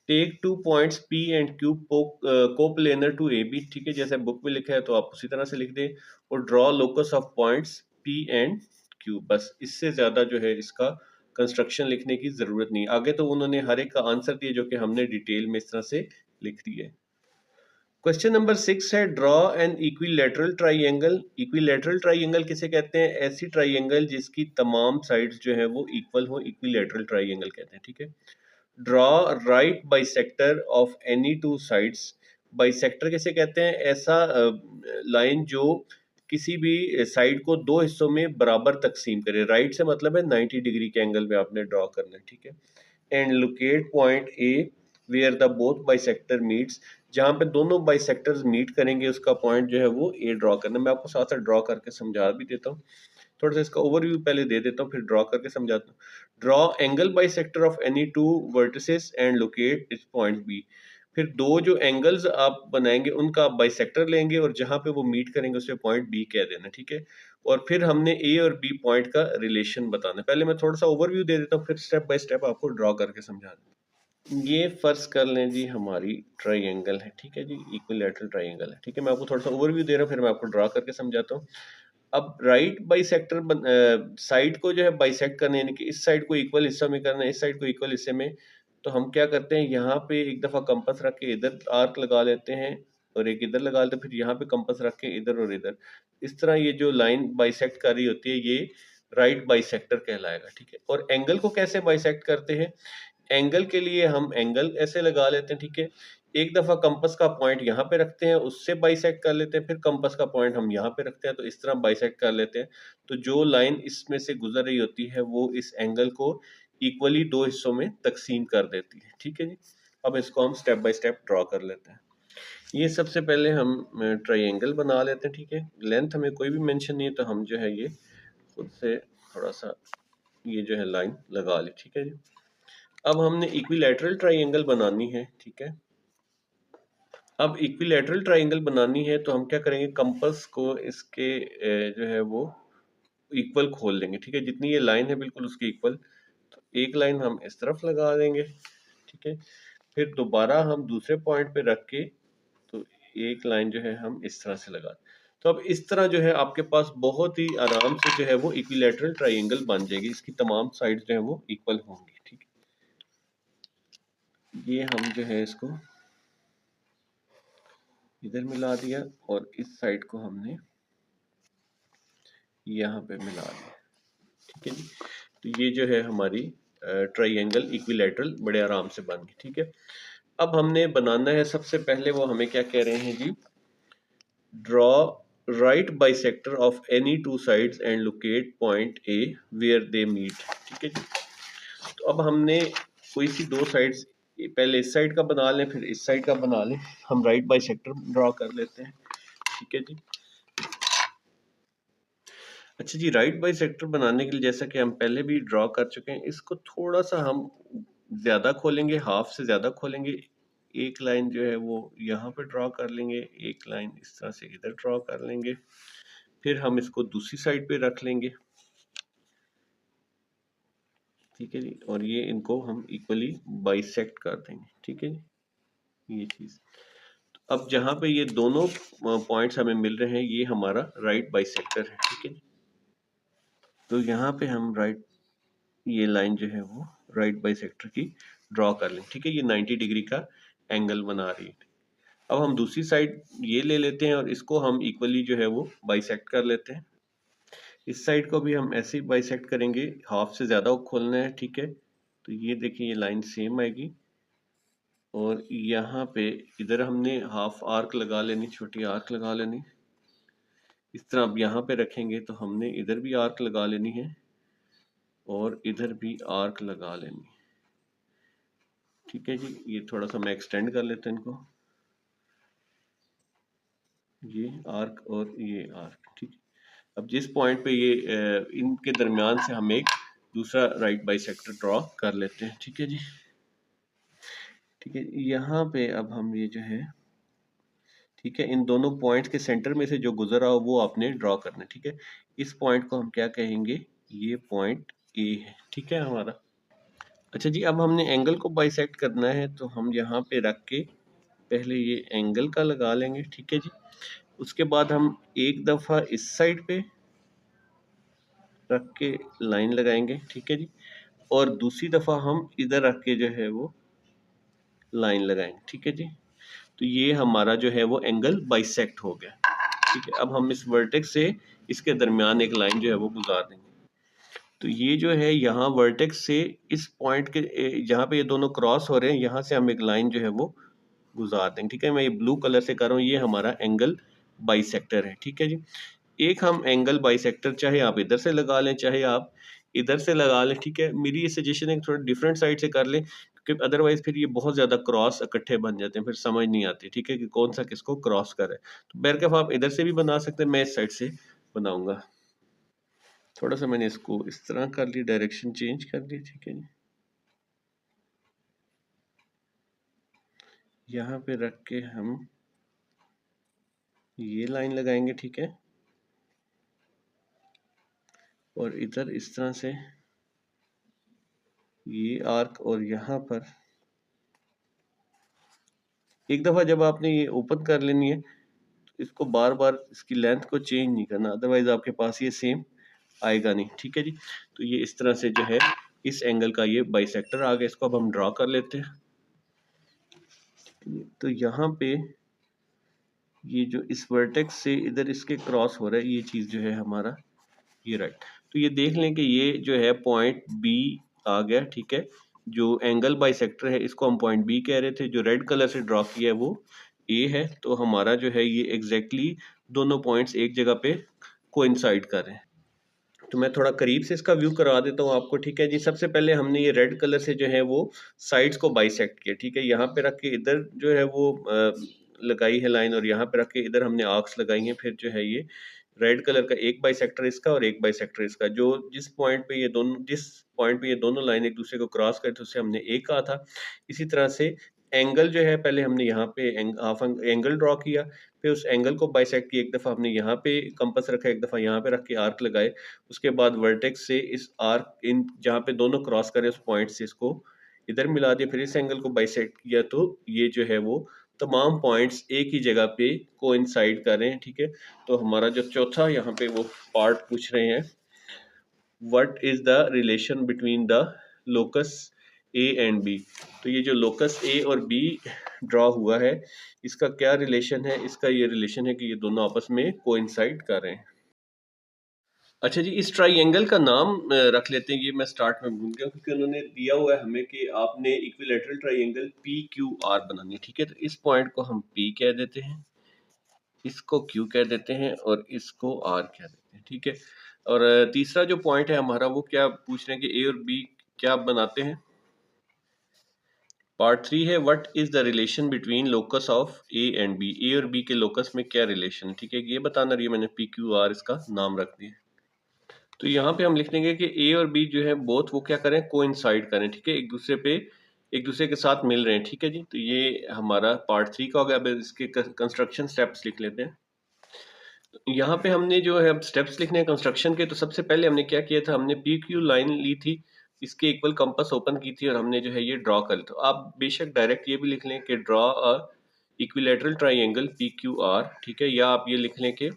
Take 2 points P and Q coplanar to A B, ठीक है, जैसे बुक में लिखा है तो आप उसी तरह से लिख दें। और draw locus of points P and Q, बस इससे ज्यादा जो है इसका कंस्ट्रक्शन लिखने की जरूरत नहीं। आगे तो उन्होंने हर एक का आंसर दिया जो कि हमने डिटेल में इस तरह से लिख दिया है। क्वेश्चन नंबर 6 है draw N equilateral triangle. Equilateral triangle किसे कहते हैं? ऐसी ट्राइंगल जिसकी तमाम साइड्स जो है वो इक्वल हो, इक्विलैटरल ट्राइंगल कहते हैं, ठीक है। Draw right bisector of any two sides. Bisector किसे कहते हैं? ऐसा लाइन जो किसी भी साइड को दो हिस्सों में बराबर तकसीम करे। राइट से मतलब है 90 डिग्री के एंगल में आपने ड्रॉ करना है, ठीक है। And locate point A where the both bisector meets. जहां पे दोनों बाइसेक्टर्स मीट करेंगे उसका पॉइंट जो है वो ए ड्रॉ करना। मैं आपको साथ साथ ड्रॉ करके समझा भी देता हूँ। थोड़ा सा इसका ओवरव्यू पहले दे देता हूँ फिर ड्रॉ करके समझाता हूँ। Draw angle bisector of any two vertices and locate its point B. फिर दो जो एंगल्स आप बनाएंगे उनका आप बाइसेक्टर लेंगे और जहां पे वो मीट करेंगे उसे पॉइंट बी कह देना, ठीक है। और फिर हमने ए और बी पॉइंट का रिलेशन बताना। पहले मैं थोड़ा सा ओवरव्यू दे देता हूँ फिर स्टेप बाय स्टेप आपको ड्रॉ करके समझा दूँ। ये फर्ज कर लें जी हमारी ट्राइंगल है, ठीक है जी, इक्विलैटरल ट्राइंगल है, ठीक है। मैं आपको थोड़ा सा ओवरव्यू दे रहा हूँ फिर मैं आपको ड्रॉ करके समझाता हूँ। अब राइट बाइसेक्टर साइड को जो है बाइसेक्ट करने, यानी कि इस साइड को इक्वल हिस्सा में करना है, इस साइड को इक्वल हिस्से में। तो हम क्या करते हैं, यहाँ पे एक दफा कंपास रख के इधर आर्क लगा लेते हैं और एक इधर लगा लेते हैं, फिर यहाँ पे कंपास रख के इधर और इधर। इस तरह ये जो लाइन बाइसेक्ट कर रही होती है ये राइट बाइसेक्टर कहलाएगा, ठीक है। और एंगल को कैसे बाइसेक्ट करते हैं? एंगल के लिए हम एंगल ऐसे लगा लेते हैं, ठीक है। एक दफा कंपास का पॉइंट यहाँ पे रखते हैं, उससे बाइसेक्ट कर लेते हैं, फिर कंपास का पॉइंट हम यहाँ पे रखते हैं, तो इस तरह बाइसेक्ट कर लेते हैं। तो जो लाइन इसमें से गुजर रही होती है वो इस एंगल को इक्वली दो हिस्सों में तकसीम कर देती है, ठीक है जी। अब इसको हम स्टेप बाय स्टेप ड्रॉ कर लेते हैं। ये सबसे पहले हम ट्राइंगल बना लेते हैं, ठीक है। लेंथ हमें कोई भी मेंशन नहीं है तो हम जो है ये खुद से थोड़ा सा ये जो है लाइन लगा ली, ठीक है जी। अब हमने इक्विलैटरल ट्राइंगल बनानी है, ठीक है। अब इक्विलैटरल ट्राइंगल बनानी है तो हम क्या करेंगे, कंपास को इसके जो है वो इक्वल खोल देंगे, ठीक है। जितनी ये लाइन है बिल्कुल उसकी इक्वल। तो एक लाइन हम इस तरफ लगा देंगे, ठीक है। फिर दोबारा हम दूसरे पॉइंट पे रख के तो एक लाइन जो है हम इस तरह से लगा। तो अब इस तरह जो है आपके पास बहुत ही आराम से जो है वो इक्विलैटरल ट्राइंगल बन जाएगी। इसकी तमाम साइड्स जो है वो इक्वल होंगी, ठीक है। ये हम जो है इसको इधर मिला दिया और इस साइड को हमने यहाँ पे मिला दिया, ठीक है जी। तो ये जो है हमारी ट्राइंगल इक्विलैटरल बड़े आराम से बन गई, ठीक है। अब हमने बनाना है, सबसे पहले वो हमें क्या कह रहे हैं जी, draw right bisector of any two sides and locate point A where they meet, ठीक है जी। तो अब हमने कोई सी दो साइड्स, पहले इस साइड का बना लें फिर इस साइड का बना लें। हम राइट बाइसेक्टर ड्रॉ कर लेते हैं, ठीक है जी। अच्छा जी, राइट बाइसेक्टर बनाने के लिए जैसा कि हम पहले भी ड्रॉ कर चुके हैं, इसको थोड़ा सा हम ज़्यादा खोलेंगे, हाफ से ज़्यादा खोलेंगे। एक लाइन जो है वो यहाँ पे ड्रॉ कर लेंगे, एक लाइन इस तरह से इधर ड्रॉ कर लेंगे, फिर हम इसको दूसरी साइड पे रख लेंगे, ठीक है जी। और ये इनको हम इक्वली बाइसेक्ट कर देंगे, ठीक है जी, ये चीज़। अब जहाँ पे ये दोनों पॉइंट्स हमें मिल रहे हैं ये हमारा राइट बाइसेक्टर है, ठीक है जी। तो यहाँ पे हम राइट, ये लाइन जो है वो राइट बाइसेक्टर की ड्रॉ कर लें, ठीक है। ये 90 डिग्री का एंगल बना रही है। अब हम दूसरी साइड ये ले लेते हैं और इसको हम इक्वली जो है वो बाइसेक्ट कर लेते हैं। इस साइड को भी हम ऐसे ही बाइसेक्ट करेंगे, हाफ से ज़्यादा खोलना है, ठीक है। तो ये देखिए ये लाइन सेम आएगी, और यहाँ पे इधर हमने हाफ आर्क लगा लेनी, छोटी आर्क लगा लेनी। इस तरह अब यहाँ पे रखेंगे तो हमने इधर भी आर्क लगा लेनी है और इधर भी आर्क लगा लेनी। ठीक है जी, ये थोड़ा सा मैं एक्सटेंड कर लेता हूँ इनको, ये आर्क और ये आर्क। ठीक है, अब जिस पॉइंट पे ये इनके दरमियान से हम एक दूसरा राइट बाइसेक्टर ड्रॉ कर लेते हैं। ठीक है जी, ठीक है, यहाँ पे अब हम ये जो है, ठीक है, इन दोनों पॉइंट्स के सेंटर में से जो गुजरा हो वो आपने ड्रॉ करना है। ठीक है, इस पॉइंट को हम क्या कहेंगे, ये पॉइंट ए है। ठीक है हमारा। अच्छा जी, अब हमने एंगल को बाइसेक्ट करना है तो हम यहाँ पे रख के पहले ये एंगल का लगा लेंगे। ठीक है जी, उसके बाद हम एक दफ़ा इस साइड पे रख के लाइन लगाएंगे। ठीक है जी, और दूसरी दफ़ा हम इधर रख के जो है वो लाइन लगाएंगे। ठीक है जी, तो ये हमारा जो है वो एंगल बाइसेक्ट हो गया। ठीक है, अब हम इस वर्टेक्स से इसके दरमियान एक लाइन जो है वो गुजार देंगे। तो ये जो है यहाँ वर्टेक्स से इस पॉइंट के जहाँ पे ये दोनों क्रॉस हो रहे हैं, यहाँ से हम एक लाइन जो है वो गुजार देंगे। ठीक है, मैं ये ब्लू कलर से कर रहा हूँ, ये हमारा एंगल बाइसेक्टर है। ठीक है जी, एक हम एंगल बाइसेक्टर चाहे आप इधर से लगा लें चाहे आप इधर से लगा लें। ठीक है, मेरी ये सजेशन है कि थोड़ा डिफरेंट साइड से कर लें, क्योंकि अदरवाइज फिर ये बहुत ज़्यादा क्रॉस इकट्ठे बन जाते हैं, फिर समझ नहीं आती। ठीक है, कि कौन सा किसको क्रॉस करे। तो बैरकफ आप इधर से भी बना सकते हैं, मैं इस साइड से बनाऊंगा। थोड़ा सा मैंने इसको इस तरह कर ली, डायरेक्शन चेंज कर दी। ठीक है जी, यहाँ पे रख के हम ये लाइन लगाएंगे। ठीक है, और इधर इस तरह से ये आर्क, और यहाँ पर एक दफ़ा जब आपने ये ओपन कर लेनी है तो इसको बार बार इसकी लेंथ को चेंज नहीं करना, अदरवाइज आपके पास ये सेम आएगा नहीं। ठीक है जी, तो ये इस तरह से जो है इस एंगल का ये बाइसेक्टर आ गया। इसको अब हम ड्रॉ कर लेते हैं। तो यहाँ पे ये जो इस वर्टेक्स से इधर इसके क्रॉस हो रहा है, ये चीज़ जो है हमारा ये राइट। तो ये देख लें कि ये जो है पॉइंट बी आ गया। ठीक है, जो एंगल बाइसेक्टर है इसको हम पॉइंट बी कह रहे थे, जो रेड कलर से ड्रॉ किया है वो ए है। तो हमारा जो है ये एग्जैक्टली दोनों पॉइंट्स एक जगह पे कोइंसाइड कर रहे हैं। तो मैं थोड़ा करीब से इसका व्यू करवा देता हूँ आपको। ठीक है जी, सबसे पहले हमने ये रेड कलर से जो है वो साइड्स को बाइसेक्ट किया। ठीक है, यहाँ पे रख के इधर जो है वो लगाई है लाइन, और यहाँ पे रख के इधर हमने आर्क्स लगाई हैं। फिर जो है ये रेड कलर का एक बाइसेक्टर इसका और एक बाइसेक्टर इसका, जो जिस पॉइंट पे ये दोनों लाइन एक दूसरे को क्रॉस करते उसे हमने ए कहा था। इसी तरह से एंगल जो है, पहले हमने यहाँ पे हाफ एंगल ड्रॉ किया, फिर उस एंगल को बाइसेक्ट किया। एक दफ़ा हमने यहाँ पे कंपास रखा, एक दफ़ा यहाँ पे रख के आर्क लगाए। उसके बाद वर्टेक्स से इस आर्क इन जहाँ पे दोनों क्रॉस करे उस पॉइंट से इसको इधर मिला दिया, फिर इस एंगल को बाइसेक्ट किया। तो ये जो है वो तमाम पॉइंट्स एक ही जगह पे कोइंसाइड कर रहे हैं। ठीक है, तो हमारा जो चौथा यहाँ पे वो पार्ट पूछ रहे हैं, what is the relation between the locus A and B. तो ये जो लोकस ए और बी ड्रॉ हुआ है, इसका क्या रिलेशन है? इसका ये रिलेशन है कि ये दोनों आपस में कोइंसाइड कर रहे हैं। अच्छा जी, इस ट्राइंगल का नाम रख लेते हैं। ये मैं स्टार्ट में भूल गया, क्योंकि उन्होंने दिया हुआ है हमें कि आपने equilateral triangle P Q R बनानी है। ठीक है, तो इस पॉइंट को हम पी कह देते हैं, इसको क्यू कह देते हैं, और इसको आर कह देते हैं। ठीक है, और तीसरा जो पॉइंट है हमारा वो क्या पूछ रहे हैं कि ए और बी क्या बनाते हैं। पार्ट 3 है, what is the relation between locus of A and B. A और बी के लोकस में क्या रिलेशन है। ठीक है, ये बताना रही है, मैंने पी क्यू आर इसका नाम रख दिया। तो यहाँ पे हम लिख देंगे कि ए और बी जो है बोथ वो क्या करें, कोइंसाइड करें। ठीक है, एक दूसरे के साथ मिल रहे हैं। ठीक है जी, तो ये हमारा पार्ट 3 का हो गया। अब इसके कंस्ट्रक्शन स्टेप्स लिख लेते हैं। यहाँ पे हमने जो है अब स्टेप्स लिखने हैं कंस्ट्रक्शन के। तो सबसे पहले हमने क्या किया था, हमने पी क्यू लाइन ली थी, इसके इक्वल कंपास ओपन की थी, और हमने जो है ये ड्रॉ कर लिया। तो आप बेशक डायरेक्ट ये भी लिख लें कि draw a equilateral triangle P Q R. ठीक है, या आप ये लिख लें कि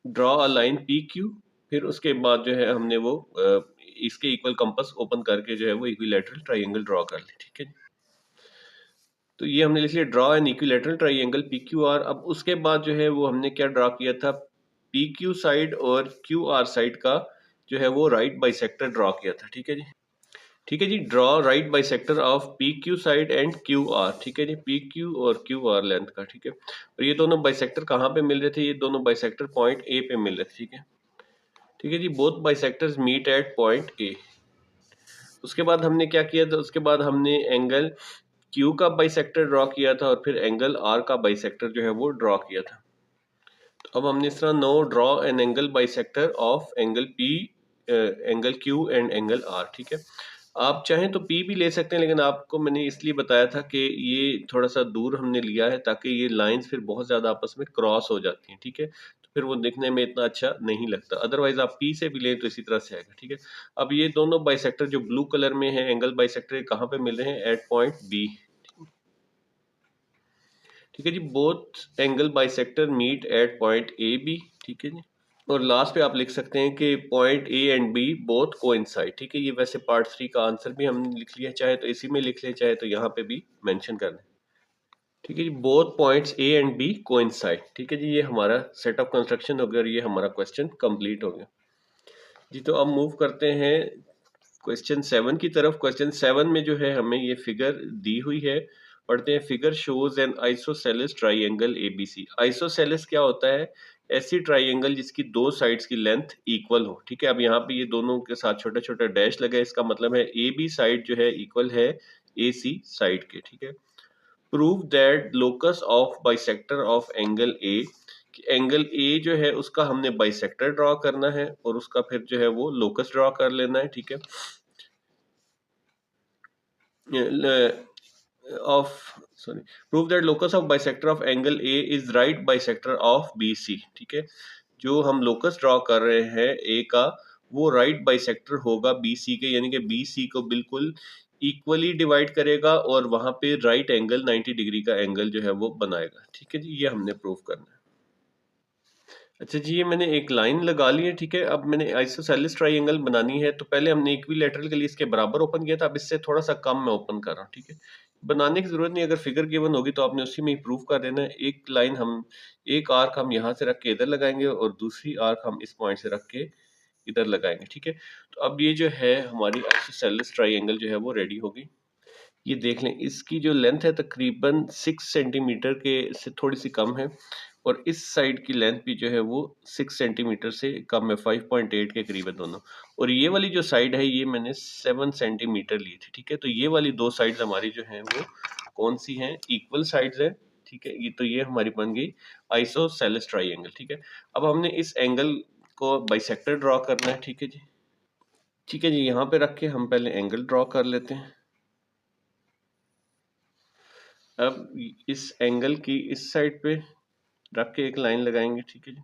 draw a line P Q, फिर उसके बाद जो है हमने वो इसके इक्वल कंपास ओपन करके जो है वो इक्विलैटरल ट्राइंगल ड्रॉ कर ली। ठीक है, तो ये हमने लिख लिया draw an equilateral triangle P Q R. अब उसके बाद जो है वो हमने क्या ड्रॉ किया था, पी क्यू साइड और क्यू आर साइड का जो है वो राइट बाइसेक्टर ड्रॉ किया था। ठीक है जी, ठीक है जी। Draw right bisector of P Q side and Q R. ठीक है जी, पी क्यू और क्यू आर लेंथ का। ठीक है, और ये दोनों बाइसेक्टर कहाँ पे मिल रहे थे? ये दोनों बाइसेक्टर पॉइंट ए पे मिल रहे थे। ठीक है, ठीक है जी, both bisectors meet at point A. उसके बाद हमने क्या किया था? उसके बाद हमने एंगल क्यू का बाइसेक्टर ड्रॉ किया था और फिर एंगल आर का बाइसेक्टर जो है वो ड्रॉ किया था। तो अब हमने इस तरह no draw an angle bisector of angle P, angle Q and angle R. ठीक है, आप चाहें तो पी भी ले सकते हैं, लेकिन आपको मैंने इसलिए बताया था कि ये थोड़ा सा दूर हमने लिया है ताकि ये लाइंस फिर बहुत ज़्यादा आपस में क्रॉस हो जाती हैं। ठीक है, तो फिर वो देखने में इतना अच्छा नहीं लगता। अदरवाइज आप पी से भी लें तो इसी तरह से आएगा। ठीक है, अब ये दोनों बाइसेक्टर जो ब्लू कलर में है एंगल बाइसेक्टर, कहाँ पे मिल रहे हैं? At point B. ठीक है जी, both angle bisector meet at point A B. ठीक है जी, और लास्ट पे आप लिख सकते हैं कि point A and B both coincide. ठीक है, ये वैसे पार्ट 3 का आंसर भी हमने लिख लिया, चाहे तो इसी में लिख ले, चाहे तो यहाँ पे भी मेंशन कर दें। ठीक है जी, both points A and B coincide. ठीक है जी, ये हमारा सेट ऑफ कंस्ट्रक्शन हो गया और ये हमारा क्वेश्चन कंप्लीट हो गया जी। तो अब मूव करते हैं क्वेश्चन 7 की तरफ। क्वेश्चन 7 में जो है हमें ये फिगर दी हुई है, पढ़ते हैं। Figure shows N isosceles triangle ABC. Isosceles क्या होता है? ऐसी ट्राइंगल जिसकी दो साइड्स की लेंथ इक्वल हो। ठीक है, अब यहाँ पे ये दोनों के साथ छोटा छोटा डैश लगा है, इसका मतलब है ए बी साइड जो है इक्वल है ए सी साइड के। ठीक है, prove that locus of bisector of angle A, angle A जो है उसका हमने बाइसेक्टर ड्रॉ करना है और उसका फिर जो है वो लोकस ड्रॉ कर लेना है। ठीक है, of sorry, prove that locus of bisector of angle A is right bisector of BC। ठीक है, जो हम लोकस ड्रॉ कर रहे हैं ए का, वो राइट बाइसेक्टर होगा BC के, यानी कि BC को बिल्कुल इक्वली डिवाइड करेगा और वहां पे राइट एंगल 90 डिग्री का एंगल जो है वो बनाएगा। ठीक है जी, ये हमने प्रूव करना है। अच्छा जी, ये मैंने एक लाइन लगा ली है। ठीक है, अब मैंने आइसोसेलेस ट्राइंगल बनानी है, तो पहले हमने इक्विलैटरल के लिए इसके बराबर ओपन किया था, अब इससे थोड़ा सा कम मैं ओपन कर रहा हूँ। ठीक है, बनाने की जरूरत नहीं, अगर फिगर गिवन होगी तो आपने उसी में ही प्रूव कर देना है। एक लाइन हम, एक आर्क हम यहाँ से रख के इधर लगाएंगे और दूसरी आर्क हम इस पॉइंट से रख के इधर लगाएंगे। ठीक है, तो अब ये जो है हमारी आइसोसेलेस ट्राइंगल जो है वो रेडी होगी। ये देख लें, इसकी जो लेंथ है तकरीबन 6 सेंटीमीटर के से थोड़ी सी कम है, और इस साइड की लेंथ भी जो है वो 6 सेंटीमीटर से कम है, 5.8 के करीब है दोनों। और ये वाली जो साइड है ये मैंने 7 सेंटीमीटर ली थी। ठीक है, तो ये वाली दो साइड्स हमारी जो हैं वो कौन सी हैं? इक्वल साइड्स हैं। ठीक है, ये तो ये हमारी बन गई आइसोसेलेस ट्राइंगल। ठीक है, अब हमने इस एंगल को बाइसेक्टर ड्रॉ करना है। ठीक है जी, ठीक है जी, यहाँ पे रख के हम पहले एंगल ड्रॉ कर लेते हैं। अब इस एंगल की इस साइड पे रख के एक लाइन लगाएंगे। ठीक है जी,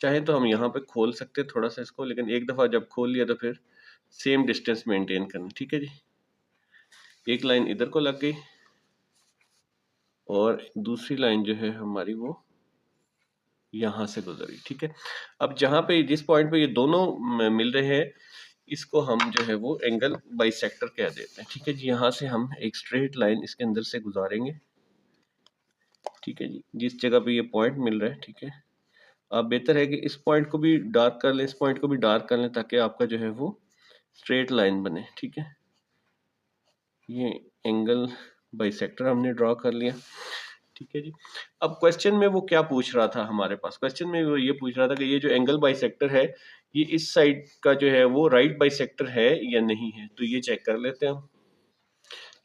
चाहे तो हम यहाँ पे खोल सकते हैं थोड़ा सा इसको, लेकिन एक दफ़ा जब खोल लिया तो फिर सेम डिस्टेंस मेंटेन करना। ठीक है जी, एक लाइन इधर को लग गई और दूसरी लाइन जो है हमारी वो यहाँ से गुजरी। ठीक है, अब जहाँ पे जिस पॉइंट पे ये दोनों मिल रहे हैं, इसको हम जो है वो एंगल बाइसेक्टर कह देते हैं। ठीक है जी, यहाँ से हम एक स्ट्रेट लाइन इसके अंदर से गुजारेंगे। ठीक है जी, जिस जगह पे ये पॉइंट मिल रहा है। ठीक है, अब बेहतर है कि इस पॉइंट को भी डार्क कर लें, इस पॉइंट को भी डार्क कर लें, ताकि आपका जो है वो स्ट्रेट लाइन बने। ठीक है, ये एंगल बाइसेक्टर हमने ड्रॉ कर लिया। ठीक है जी, अब क्वेश्चन में वो क्या पूछ रहा था हमारे पास? क्वेश्चन में वो ये पूछ रहा था कि ये जो एंगल बाइसेक्टर है, ये इस साइड का जो है वो राइट बाइसेक्टर है या नहीं है, तो ये चेक कर लेते हैं हम।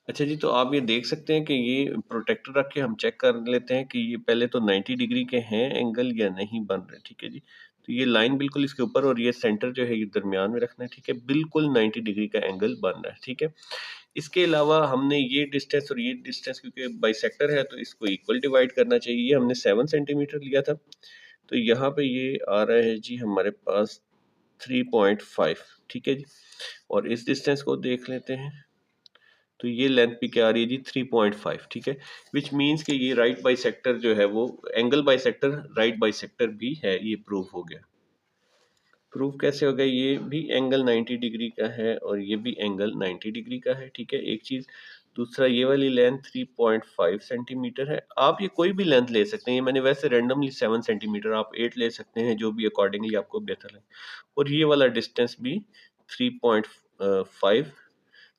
अच्छा जी, तो आप ये देख सकते हैं कि ये प्रोटेक्टर रख के हम चेक कर लेते हैं कि ये पहले तो 90 डिग्री के हैं एंगल या नहीं बन रहे। ठीक है जी, तो ये लाइन बिल्कुल इसके ऊपर और ये सेंटर जो है ये दरमियान में रखना है। ठीक है, बिल्कुल 90 डिग्री का एंगल बन रहा है। ठीक है, इसके अलावा हमने ये डिस्टेंस और ये डिस्टेंस, क्योंकि बाइसेक्टर है तो इसको इक्वल डिवाइड करना चाहिए। ये हमने 7 सेंटीमीटर लिया था, तो यहाँ पे ये आ रहा है जी हमारे पास 3.5। ठीक है जी, और इस डिस्टेंस को देख लेते हैं, तो ये लेंथ भी क्या आ रही है जी? 3.5। ठीक है, विच मीन्स कि ये राइट बाइसेक्टर जो है वो एंगल बाइसेक्टर राइट बाइसेक्टर भी है। ये प्रूफ हो गया। प्रूफ कैसे हो गया? ये भी एंगल 90 डिग्री का है और ये भी एंगल 90 डिग्री का है। ठीक है, एक चीज। दूसरा, ये वाली लेंथ 3.5 सेंटीमीटर है। आप ये कोई भी लेंथ ले सकते हैं, ये मैंने वैसे रेंडमली 7 सेंटीमीटर, आप 8 ले सकते हैं, जो भी अकॉर्डिंगली आपको बेहतर लगे। और ये वाला डिस्टेंस भी 3.5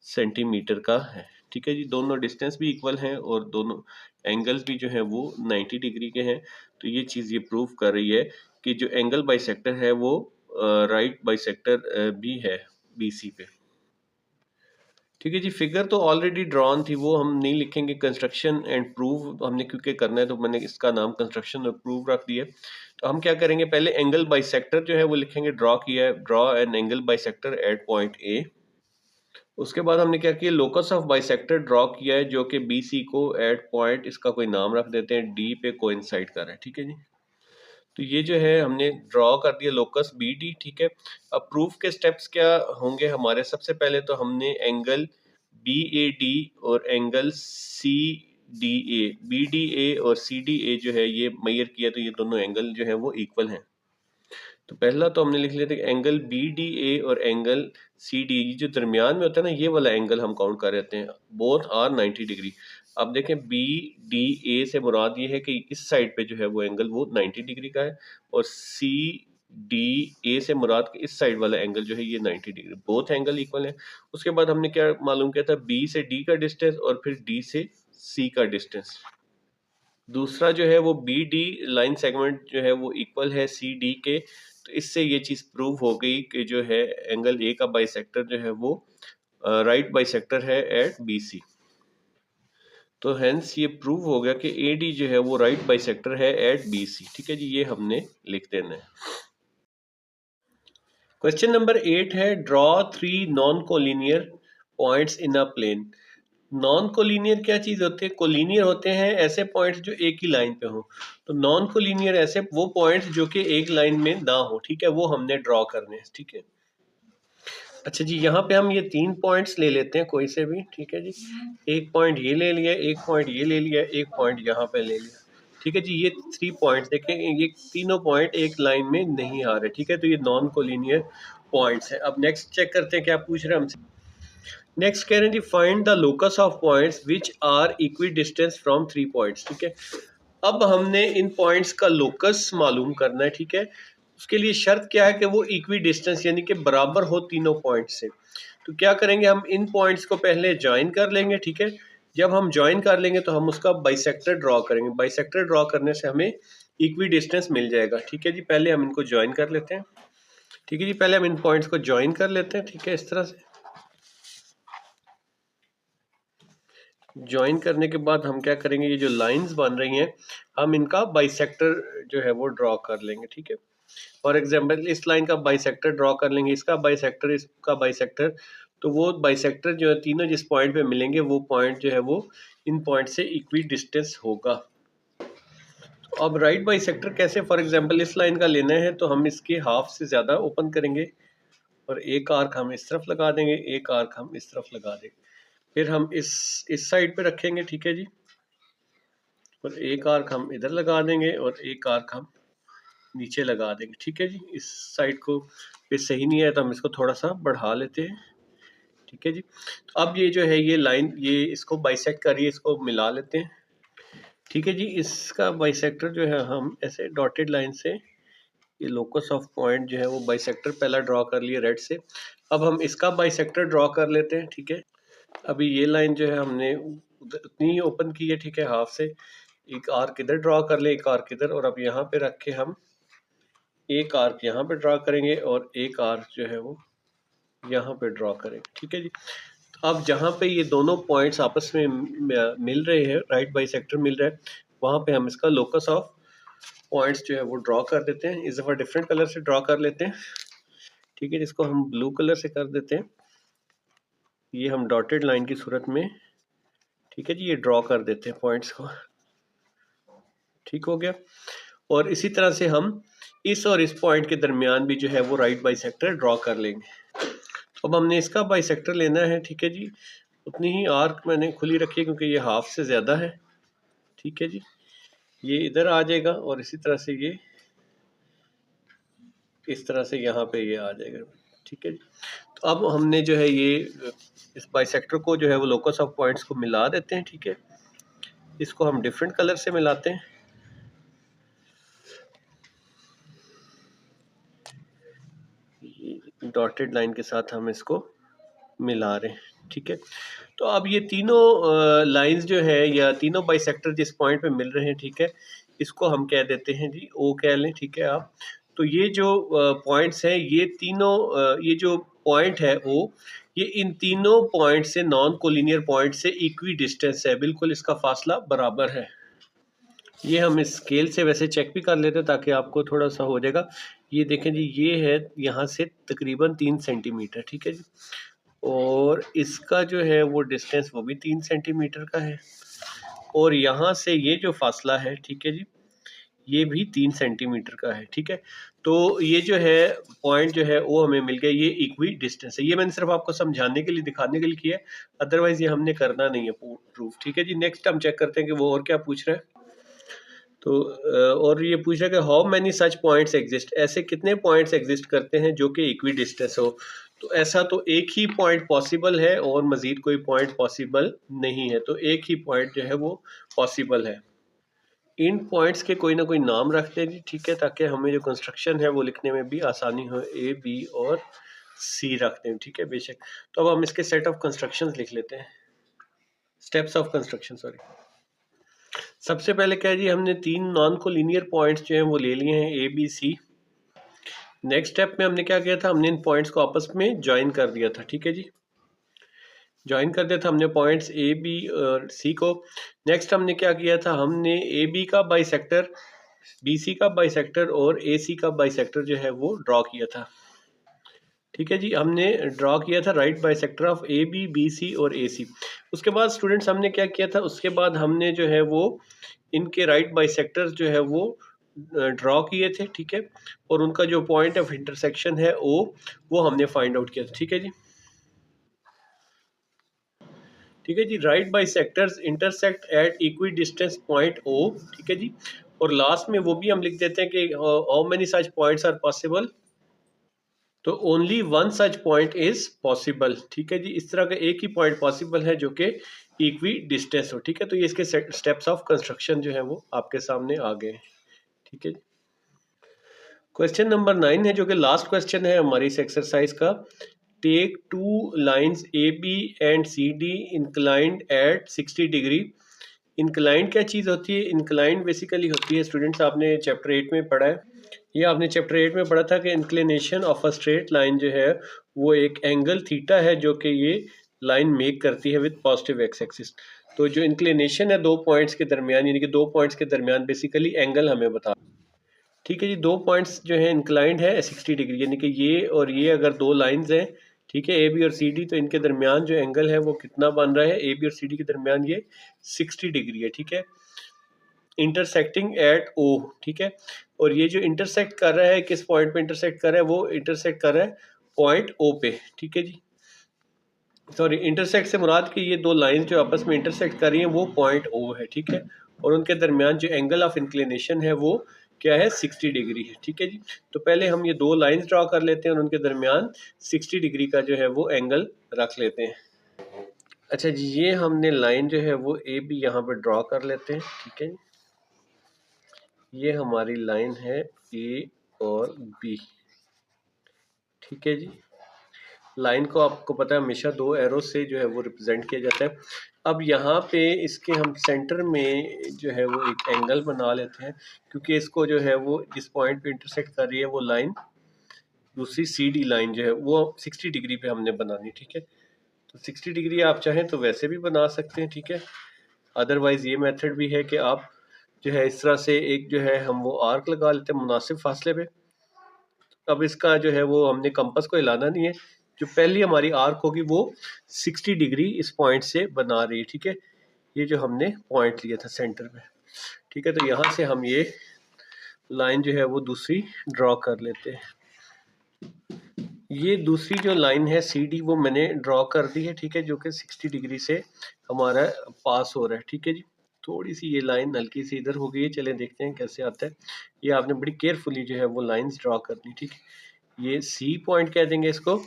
सेंटीमीटर का है। ठीक है जी, दोनों डिस्टेंस भी इक्वल हैं और दोनों एंगल्स भी जो है वो 90 डिग्री के हैं। तो ये चीज़ ये प्रूव कर रही है कि जो एंगल बाइसेक्टर है वो राइट बाइसेक्टर भी है BC पे। ठीक है जी, फिगर तो ऑलरेडी ड्रॉन थी, वो हम नहीं लिखेंगे। कंस्ट्रक्शन एंड प्रूव हमने क्योंकि करना है तो मैंने इसका नाम कंस्ट्रक्शन और प्रूव रख दिया। तो हम क्या करेंगे, पहले एंगल बाइसेक्टर जो है वो लिखेंगे, ड्रॉ किया है, draw an angle bisector at point A. उसके बाद हमने क्या किया, लोकस ऑफ बाइसेक्टर ड्रॉ किया है जो कि BC को एट पॉइंट, इसका कोई नाम रख देते हैं, D पे कोइंसाइड कर रहा है। ठीक है जी, तो ये जो है हमने ड्रॉ कर दिया लोकस BD। ठीक है, अब प्रूफ के स्टेप्स क्या होंगे हमारे, सबसे पहले तो हमने एंगल BAD और एंगल CDA, BDA और CDA जो है ये मेजर किया, तो ये दोनों एंगल जो है वो इक्वल हैं। तो पहला तो हमने लिख लिया था कि एंगल BDA और एंगल CD जो दरमियान में होता है ना, ये वाला एंगल हम काउंट कर रहे हैं, बोथ आर 90 डिग्री। अब देखें BDA से मुराद ये है कि इस साइड पे जो है वो एंगल वो 90 डिग्री का है, और CDA से मुराद कि इस साइड वाला एंगल जो है ये 90 डिग्री, बोथ एंगल इक्वल है। उसके बाद हमने क्या मालूम किया था, B से D का डिस्टेंस और फिर D से C का डिस्टेंस। दूसरा जो है वो BD लाइन सेगमेंट जो है वो इक्वल है CD के। तो इससे ये चीज़ प्रूव हो गई कि जो है एंगल A का बाइसेक्टर जो है वो राइट बाइसेक्टर है एट BC। तो हेंस ये प्रूव हो गया कि AD जो है वो राइट बाइसेक्टर है एट BC। ठीक है जी, ये हमने लिख देना है। क्वेश्चन नंबर 8 है, draw 3 non collinear points in a plane. Non collinear क्या चीज होते हैं, कोलिनियर होते हैं ऐसे पॉइंट्स जो एक ही लाइन पे हो। तो नॉन कोलिनियर ऐसे वो पॉइंट्स जो कि एक लाइन में ना हो। ठीक है, वो हमने ड्रॉ करने हैं। ठीक है, अच्छा जी, यहाँ पे हम ये 3 पॉइंट्स ले लेते हैं कोई से भी। ठीक है जी, एक पॉइंट ये ले लिया, एक पॉइंट ये ले लिया, एक पॉइंट यहाँ पे ले लिया। ठीक है जी, ये 3 पॉइंट्स देखें, ये तीनों पॉइंट एक लाइन में नहीं आ रहे। ठीक है, तो ये नॉन कोलिनियर पॉइंट्स है। अब नेक्स्ट चेक करते हैं क्या पूछ रहे हैं हमसे। नेक्स्ट कह रहे हैं जी, find the locus of points which are equidistance from 3 points. ठीक है, अब हमने इन पॉइंट्स का लोकस मालूम करना है। ठीक है, उसके लिए शर्त क्या है कि वो इक्वी डिस्टेंस यानी कि बराबर हो तीनों पॉइंट से। तो क्या करेंगे, हम इन पॉइंट्स को पहले ज्वाइन कर लेंगे। ठीक है, जब हम ज्वाइन कर लेंगे तो हम उसका बाइसेक्टर ड्रॉ करेंगे। बाइसेक्टर ड्रॉ करने से हमें इक्वी डिस्टेंस मिल जाएगा। ठीक है जी, पहले हम इनको ज्वाइन कर लेते हैं। ठीक है जी, पहले हम इन पॉइंट्स को ज्वाइन कर लेते हैं। ठीक है, इस तरह से ज्वाइन करने के बाद हम क्या करेंगे, ये जो लाइंस बन रही हैं हम इनका बाइसेक्टर जो है वो ड्रॉ कर लेंगे। ठीक है, फॉर एग्जांपल इस लाइन का बाइसेक्टर ड्रॉ कर लेंगे, इसका बाइसेक्टर, इसका बाइसेक्टर। तो वो बाइसेक्टर जो है तीनों जिस पॉइंट पे मिलेंगे वो पॉइंट जो है वो इन पॉइंट से इक्वी डिस्टेंस होगा। तो अब राइट बाइसेक्टर कैसे, फॉर एग्जांपल इस लाइन का लेना है तो हम इसके हाफ से ज़्यादा ओपन करेंगे और एक आर्क हम इस तरफ लगा देंगे, एक आर्क हम इस तरफ लगा देंगे, फिर हम इस साइड पे रखेंगे। ठीक है जी, और एक आर्क हम इधर लगा देंगे और एक आर्क हम नीचे लगा देंगे। ठीक है जी, इस साइड को पे सही नहीं है तो हम इसको थोड़ा सा बढ़ा लेते हैं। ठीक है जी, तो अब ये जो है ये लाइन ये इसको बाइसेक्ट करिए, इसको मिला लेते हैं। ठीक है जी, इसका बाइसेक्टर जो है हम ऐसे डॉटेड लाइन से ये लोकस ऑफ पॉइंट जो है वो बाइसेक्टर पहला ड्रॉ कर लिए रेड से। अब हम इसका बाइसेक्टर ड्रॉ कर लेते हैं। ठीक है, अभी ये लाइन जो है हमने उतनी ही ओपन की है। ठीक है, हाफ से एक आर्क इधर ड्रॉ कर ले, एक आर्क इधर, और अब यहाँ पे रख के हम एक आर्क यहाँ पे ड्रॉ करेंगे और एक आर्क जो है वो यहाँ पे ड्रॉ करेंगे। ठीक है जी, तो अब जहाँ पे ये दोनों पॉइंट्स आपस में मिल रहे हैं, राइट बाइसेक्टर मिल रहा है, वहाँ पे हम इसका लोकस ऑफ पॉइंट्स जो है वो ड्रॉ कर देते हैं। इस दफ़ा डिफरेंट कलर से ड्रॉ कर लेते हैं। ठीक है, जिसको हम ब्लू कलर से कर देते हैं, ये हम डॉटेड लाइन की सूरत में। ठीक है जी, ये ड्रॉ कर देते हैं पॉइंट्स को। ठीक हो गया, और इसी तरह से हम इस और इस पॉइंट के दरमियान भी जो है वो राइट बाइसेक्टर ड्रॉ कर लेंगे। अब हमने इसका बाइसेक्टर लेना है। ठीक है जी, उतनी ही आर्क मैंने खुली रखी है क्योंकि ये हाफ से ज़्यादा है। ठीक है जी, ये इधर आ जाएगा और इसी तरह से ये इस तरह से यहाँ पे ये आ जाएगा। ठीक है जी, तो अब हमने जो है ये इस बाइसेक्टर को जो है वो लोकस ऑफ पॉइंट्स को मिला देते हैं। ठीक है, इसको हम डिफरेंट कलर से मिलाते हैं। डॉटेड लाइन के साथ हम इसको मिला रहे हैं। ठीक है। तो अब ये तीनों लाइंस जो है या तीनों बाइसेक्टर जिस पॉइंट पे मिल रहे हैं, ठीक है, इसको हम कह देते हैं जी ओ कह लें, ठीक है आप। तो ये जो पॉइंट्स हैं, ये तीनों ये जो पॉइंट है ओ, ये इन तीनों पॉइंट से नॉन कोलिनियर पॉइंट से इक्वी डिस्टेंस है, बिल्कुल इसका फासला बराबर है। ये हम इस स्केल से वैसे चेक भी कर लेते हैं ताकि आपको थोड़ा सा हो जाएगा। ये देखें जी, ये है यहाँ से तकरीबन 3 सेंटीमीटर, ठीक है जी, और इसका जो है वो डिस्टेंस वो भी 3 सेंटीमीटर का है, और यहाँ से ये जो फासला है, ठीक है जी, ये भी 3 सेंटीमीटर का है, ठीक है। तो ये जो है पॉइंट जो है वो हमें मिल गया, ये इक्वी डिस्टेंस है। ये मैंने सिर्फ आपको समझाने के लिए, दिखाने के लिए किया है, अदरवाइज ये हमने करना नहीं है प्रूफ, ठीक है जी। नेक्स्ट हम चेक करते हैं कि वो और क्या पूछ रहा है। तो और ये पूछ रहा है कि how many such points exist, ऐसे कितने पॉइंट्स एग्जिस्ट करते हैं जो कि इक्वी डिस्टेंस हो। तो ऐसा तो एक ही पॉइंट पॉसिबल है और मजीद कोई पॉइंट पॉसिबल नहीं है, तो एक ही पॉइंट जो है वो पॉसिबल है। इन पॉइंट्स के कोई ना कोई नाम रखते हैं जी, ठीक है, ताकि हमें जो कंस्ट्रक्शन है वो लिखने में भी आसानी हो। ए, बी और सी रखते हैं, ठीक है, बेशक। तो अब हम इसके सेट ऑफ कंस्ट्रक्शंस लिख लेते हैं, स्टेप्स ऑफ कंस्ट्रक्शन, सॉरी। सबसे पहले क्या है जी, हमने 3 नॉन कोलिनियर पॉइंट्स जो हैं वो ले लिए हैं, ए, बी, सी। नेक्स्ट स्टेप में हमने क्या किया था, हमने इन पॉइंट्स को आपस में ज्वाइन कर दिया था, ठीक है जी, ज्वाइन कर दिया था हमने पॉइंट्स ए, बी और सी को। नेक्स्ट हमने क्या किया था, हमने ए, बी का बाइसेक्टर, बी, सी का बाइसेक्टर और ए, सी का बाइसेक्टर जो है वो ड्रॉ किया था, ठीक है जी। हमने ड्रॉ किया था right bisector of A, B, B, C और ए, सी। उसके बाद स्टूडेंट्स हमने क्या किया था, उसके बाद हमने जो है वो इनके राइट बाइसेक्टर्स जो है वो ड्रॉ किए थे, ठीक है, और उनका जो पॉइंट ऑफ इंटरसेक्शन है ओ, वो हमने फाइंड आउट किया था, ठीक है जी। ठीक है जी, right bisectors intersect at equidistance point O, ठीक है जी, और लास्ट में वो भी हम लिख देते हैं कि how many such points are possible, तो only one such point is possible, ठीक है जी। इस तरह का एक ही पॉइंट पॉसिबल है जो कि इक्वी डिस्टेंस हो, ठीक है। तो ये इसके स्टेप्स ऑफ कंस्ट्रक्शन जो है वो आपके सामने आ गए, ठीक है। क्वेश्चन नंबर 9 है, जो कि लास्ट क्वेश्चन है हमारी इस एक्सरसाइज का। Take 2 lines A, B and C, D inclined at 60 degree. Inclined क्या चीज़ होती है, इंक्लाइंड बेसिकली होती है, स्टूडेंट्स आपने चैप्टर 8 में पढ़ा है, ये आपने चैप्टर 8 में पढ़ा था कि inclination of a straight line जो है वो एक एंगल थीटा है जो कि ये लाइन मेक करती है विद पॉजिटिव एक्स एक्सिस। तो जो इंक्लिनेशन है दो पॉइंट्स के दरमियान, यानी कि दो पॉइंट्स के दरमियान बेसिकली एंगल हमें बता, ठीक है जी। दो पॉइंट्स जो है इंक्लाइंड है 60 डिग्री, यानी कि ये और ये अगर दो लाइंस हैं, ठीक है, ए, बी और सी, डी, तो इनके दरमियान जो एंगल है वो कितना बन रहा है, ए, बी और सी, डी के दरमियान ये 60 डिग्री है, ठीक है, इंटरसेक्टिंग एट ओ, ठीक है। और ये जो इंटरसेक्ट कर रहा है, किस पॉइंट पे इंटरसेक्ट कर रहा है, वो इंटरसेक्ट कर रहा है पॉइंट ओ पे, ठीक है जी। सॉरी, इंटरसेक्ट से मुराद कि ये दो लाइन जो आपस में इंटरसेक्ट कर रही हैं वो पॉइंट ओ है, ठीक है, और उनके दरमियान जो एंगल ऑफ इंक्लिनेशन है वो क्या है, 60 डिग्री है, ठीक है जी। तो पहले हम ये दो लाइंस ड्रॉ कर लेते हैं और उनके दरमियान 60 डिग्री का जो है वो एंगल रख लेते हैं। अच्छा जी, ये हमने लाइन जो है वो ए, बी यहाँ पे ड्रॉ कर लेते हैं, ठीक है। ये हमारी लाइन है ए और बी, ठीक है जी। लाइन को आपको पता है हमेशा दो एरो से जो है वो रिप्रेजेंट किया जाता है। अब यहाँ पे इसके हम सेंटर में जो है वो एक एंगल बना लेते हैं, क्योंकि इसको जो है वो जिस पॉइंट पे इंटरसेक्ट कर रही है वो लाइन, दूसरी सी, डी लाइन जो है वो 60 डिग्री पे हमने बनानी, ठीक है। तो 60 डिग्री आप चाहें तो वैसे भी बना सकते हैं, ठीक है, अदरवाइज ये मेथड भी है कि आप जो है इस तरह से एक जो है हम वो आर्क लगा लेते हैं मुनासिब फासले पे। अब इसका जो है वो हमने कंपास को हिलाना नहीं है, जो पहली हमारी आर्क होगी वो 60 डिग्री इस पॉइंट से बना रही है, ठीक है, ये जो हमने पॉइंट लिया था सेंटर में, ठीक है। तो यहाँ से हम ये लाइन जो है वो दूसरी ड्रॉ कर लेते हैं। ये दूसरी जो लाइन है सी, डी, वो मैंने ड्रॉ कर दी है, ठीक है, जो कि 60 डिग्री से हमारा पास हो रहा है, ठीक है जी। थोड़ी सी ये लाइन हल्की सी इधर हो गई है, चले देखते हैं कैसे आता है। ये आपने बड़ी केयरफुली जो है वो लाइंस ड्रॉ करनी, ठीक है। ये सी पॉइंट कह देंगे इसको,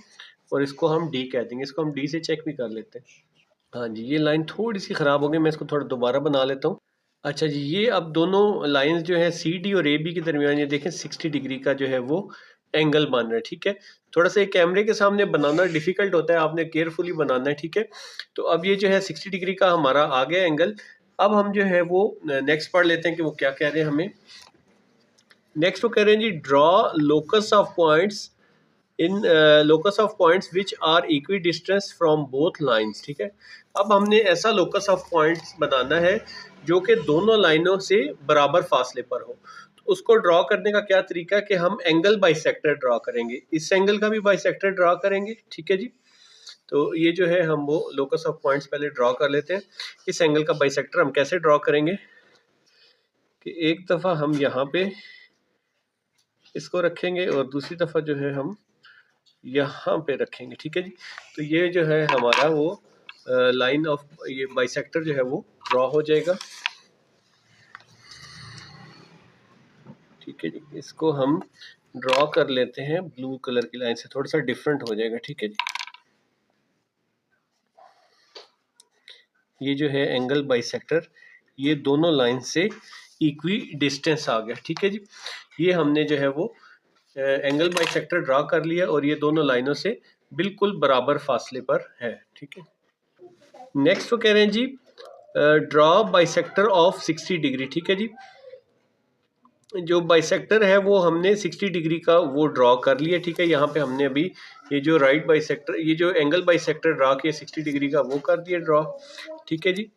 और इसको हम डी कह देंगे, इसको हम डी से चेक भी कर लेते हैं। हाँ जी, ये लाइन थोड़ी सी ख़राब हो गई, मैं इसको थोड़ा दोबारा बना लेता हूँ। अच्छा जी, ये अब दोनों लाइंस जो है सी, डी और ए, बी के दरमियान ये देखें 60 डिग्री का जो है वो एंगल बन रहा है, ठीक है। थोड़ा सा कैमरे के सामने बनाना डिफिकल्ट होता है, आपने केयरफुली बनाना है, ठीक है। तो अब ये जो है 60 डिग्री का हमारा आ गया एंगल। अब हम जो है वो नेक्स्ट पढ़ लेते हैं कि वो क्या कह रहे हैं हमें। नेक्स्ट वो कह रहे हैं जी, draw locus of points in locus of points which are equidistance from both lines, ठीक है। अब हमने ऐसा लोकस ऑफ पॉइंट्स बनाना है जो कि दोनों लाइनों से बराबर फासले पर हो। तो उसको ड्रॉ करने का क्या तरीका है कि हम एंगल बाइसेक्टर ड्रॉ करेंगे, इस एंगल का भी बाइसेक्टर ड्रॉ करेंगे, ठीक है जी। तो ये जो है हम वो लोकस ऑफ पॉइंट्स पहले ड्रॉ कर लेते हैं। इस एंगल का बाइसेक्टर हम कैसे ड्रॉ करेंगे कि एक दफ़ा हम यहाँ पे इसको रखेंगे और दूसरी दफ़ा जो है हम यहाँ पे रखेंगे, ठीक है जी। तो ये जो है हमारा वो लाइन ऑफ ये बाइसेक्टर जो है वो ड्रॉ हो जाएगा, ठीक है जी। इसको हम ड्रॉ कर लेते हैं ब्लू कलर की लाइन से, थोड़ा सा डिफरेंट हो जाएगा, ठीक है जी। ये जो है एंगल बाइसेक्टर, ये दोनों लाइन से इक्वी डिस्टेंस आ गया, ठीक है जी। ये हमने जो है वो एंगल बाइसेक्टर ड्रॉ कर लिया और ये दोनों लाइनों से बिल्कुल बराबर फासले पर है, ठीक है। नेक्स्ट वो कह रहे हैं जी, ड्रॉ बाइसेक्टर ऑफ 60 डिग्री, ठीक है जी। जो बाइसेक्टर है वो हमने 60 डिग्री का वो ड्रॉ कर लिया, ठीक है। यहाँ पे हमने अभी ये जो राइट बाइसेक्टर, ये जो एंगल बाइसेक्टर ड्रॉ किया 60 डिग्री का, वो कर दिया ड्रॉ, ठीक है जी।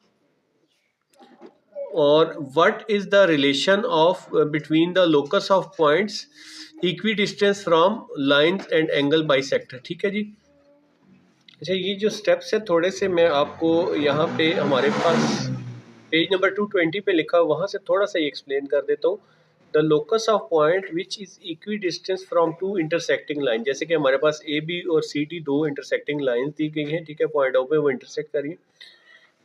और what is the relation of between the locus of points equidistance from lines and angle bisector, ठीक है जी। अच्छा, ये जो स्टेप्स है थोड़े से मैं आपको यहाँ पे हमारे पास पेज नंबर 220 पे लिखा, वहाँ से थोड़ा सा ये एक्सप्लेन कर देता हूँ। The locus of point which is equidistance from two intersecting line, जैसे कि हमारे पास ए बी और सी डी दो इंटरसेक्टिंग लाइन दी गई हैं, ठीक है। पॉइंट ओ पे वो इंटरसेक्ट करिए,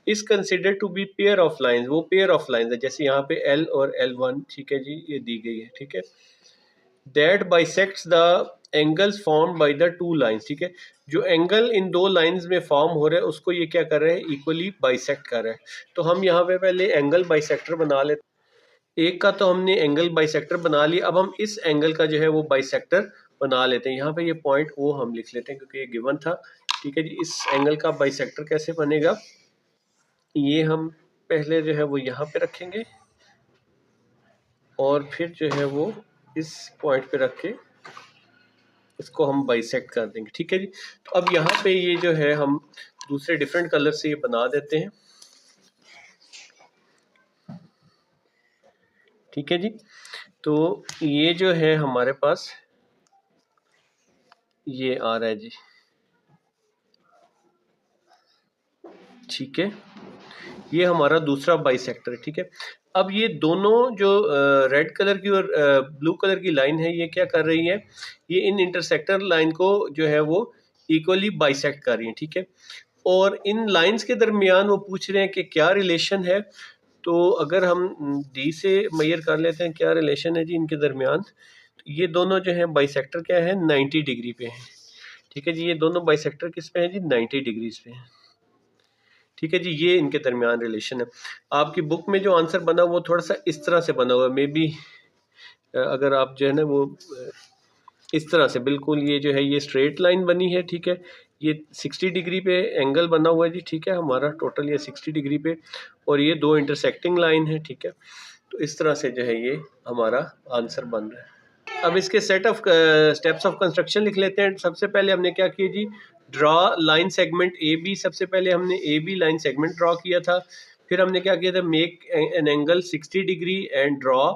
is consider to be pair of lines, वो पेयर ऑफ लाइन्स है, जैसे यहाँ पे एल और L1, ठीक है जी, ये दी गई है, ठीक है। That bisects the angles formed by the two lines, ठीक है। जो एंगल इन दो लाइंस में फॉर्म हो रहे हैं उसको ये क्या कर रहे हैं, इक्वली बाइसेक्ट कर रहे हैं। तो हम यहाँ पे पहले एंगल बाइसेक्टर बना लेते हैं। एक का तो हमने एंगल बाइसेक्टर बना लिया, अब हम इस एंगल का जो है वो बाइसेक्टर बना लेते हैं। यहाँ पे ये पॉइंट ओ हम लिख लेते हैं क्योंकि ये गिवन था, ठीक है जी। इस एंगल का बाइसेक्टर कैसे बनेगा, ये हम पहले जो है वो यहाँ पे रखेंगे और फिर जो है वो इस पॉइंट पे रख के इसको हम बाइसेक्ट कर देंगे, ठीक है जी। तो अब यहाँ पे ये जो है हम दूसरे डिफरेंट कलर से ये बना देते हैं, ठीक है जी। तो ये जो है हमारे पास ये आ रहा है जी, ठीक है। ये हमारा दूसरा बाइसेक्टर है, ठीक है। अब ये दोनों जो रेड कलर की और ब्लू कलर की लाइन है, ये क्या कर रही है, ये इन इंटरसेक्टर लाइन को जो है वो इक्वली बाइसेक्ट कर रही है, ठीक है। और इन लाइंस के दरमियान वो पूछ रहे हैं कि क्या रिलेशन है। तो अगर हम डी से मेजर कर लेते हैं क्या रिलेशन है जी इनके दरमियान, तो ये दोनों जो है बाइसेक्टर क्या है, 90 डिग्री पे है, ठीक है जी। ये दोनों बाइसेक्टर किस पे हैं जी, 90 डिग्रीज पे हैं, ठीक है जी। ये इनके दरमियान रिलेशन है। आपकी बुक में जो आंसर बना वो थोड़ा सा इस तरह से बना हुआ है, मे बी अगर आप जो है ना वो इस तरह से बिल्कुल, ये जो है ये स्ट्रेट लाइन बनी है, ठीक है। ये 60 डिग्री पे एंगल बना हुआ है जी, ठीक है। हमारा टोटल ये 60 डिग्री पे, और ये दो इंटरसेक्टिंग लाइन है, ठीक है। तो इस तरह से जो है ये हमारा आंसर बन रहा है। अब इसके set of steps of construction लिख लेते हैं। सबसे पहले हमने क्या किया जी, draw line segment A B, सबसे पहले हमने A B line segment draw किया था। फिर हमने क्या किया था, make an angle 60 degree and draw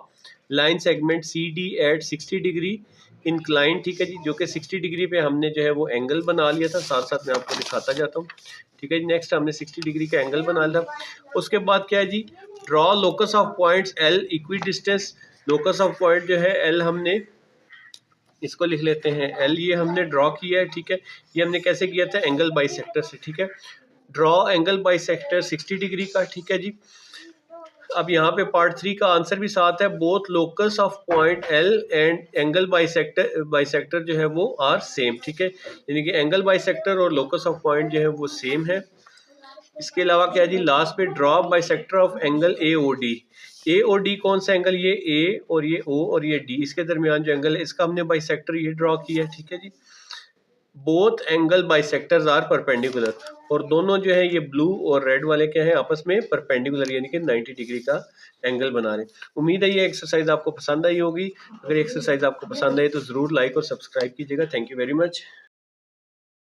line segment C D at 60 degree incline, ठीक है जी। जो कि 60 डिग्री पे हमने जो है वो एंगल बना लिया था, साथ साथ मैं आपको दिखाता जाता हूँ, ठीक है जी। नेक्स्ट हमने 60 डिग्री का एंगल बना लिया। उसके बाद क्या है जी, draw locus of points L equidistance, locus of point जो है एल, हमने इसको लिख लेते हैं एल, ये हमने ड्रॉ किया है, ठीक है। ये हमने कैसे किया था, एंगल बाइसेक्टर से, ठीक है। ड्रॉ एंगल बाइसेक्टर 60 डिग्री का, ठीक है जी। अब यहाँ पे पार्ट 3 का आंसर भी साथ है, both locus of point L and angle bisector जो है वो आर सेम, ठीक है। यानी कि एंगल बाइसेक्टर और लोकस ऑफ पॉइंट जो है वो सेम है। इसके अलावा क्या जी, लास्ट पे draw bisector of angle A O D, A और डी कौन सा एंगल, ये ए और ये ओ और ये डी, इसके दरमियान जो एंगल है इसका हमने बाइसेक्टर ये ड्रॉ किया है, ठीक है जी। Both angle bisectors are perpendicular, और दोनों जो है ये ब्लू और रेड वाले क्या है आपस में परपेंडिकुलर, यानी कि 90 डिग्री का एंगल बना रहे हैं। उम्मीद है ये एक्सरसाइज आपको पसंद आई होगी। अगर एक्सरसाइज आपको पसंद आए तो जरूर लाइक और सब्सक्राइब कीजिएगा। Thank you very much.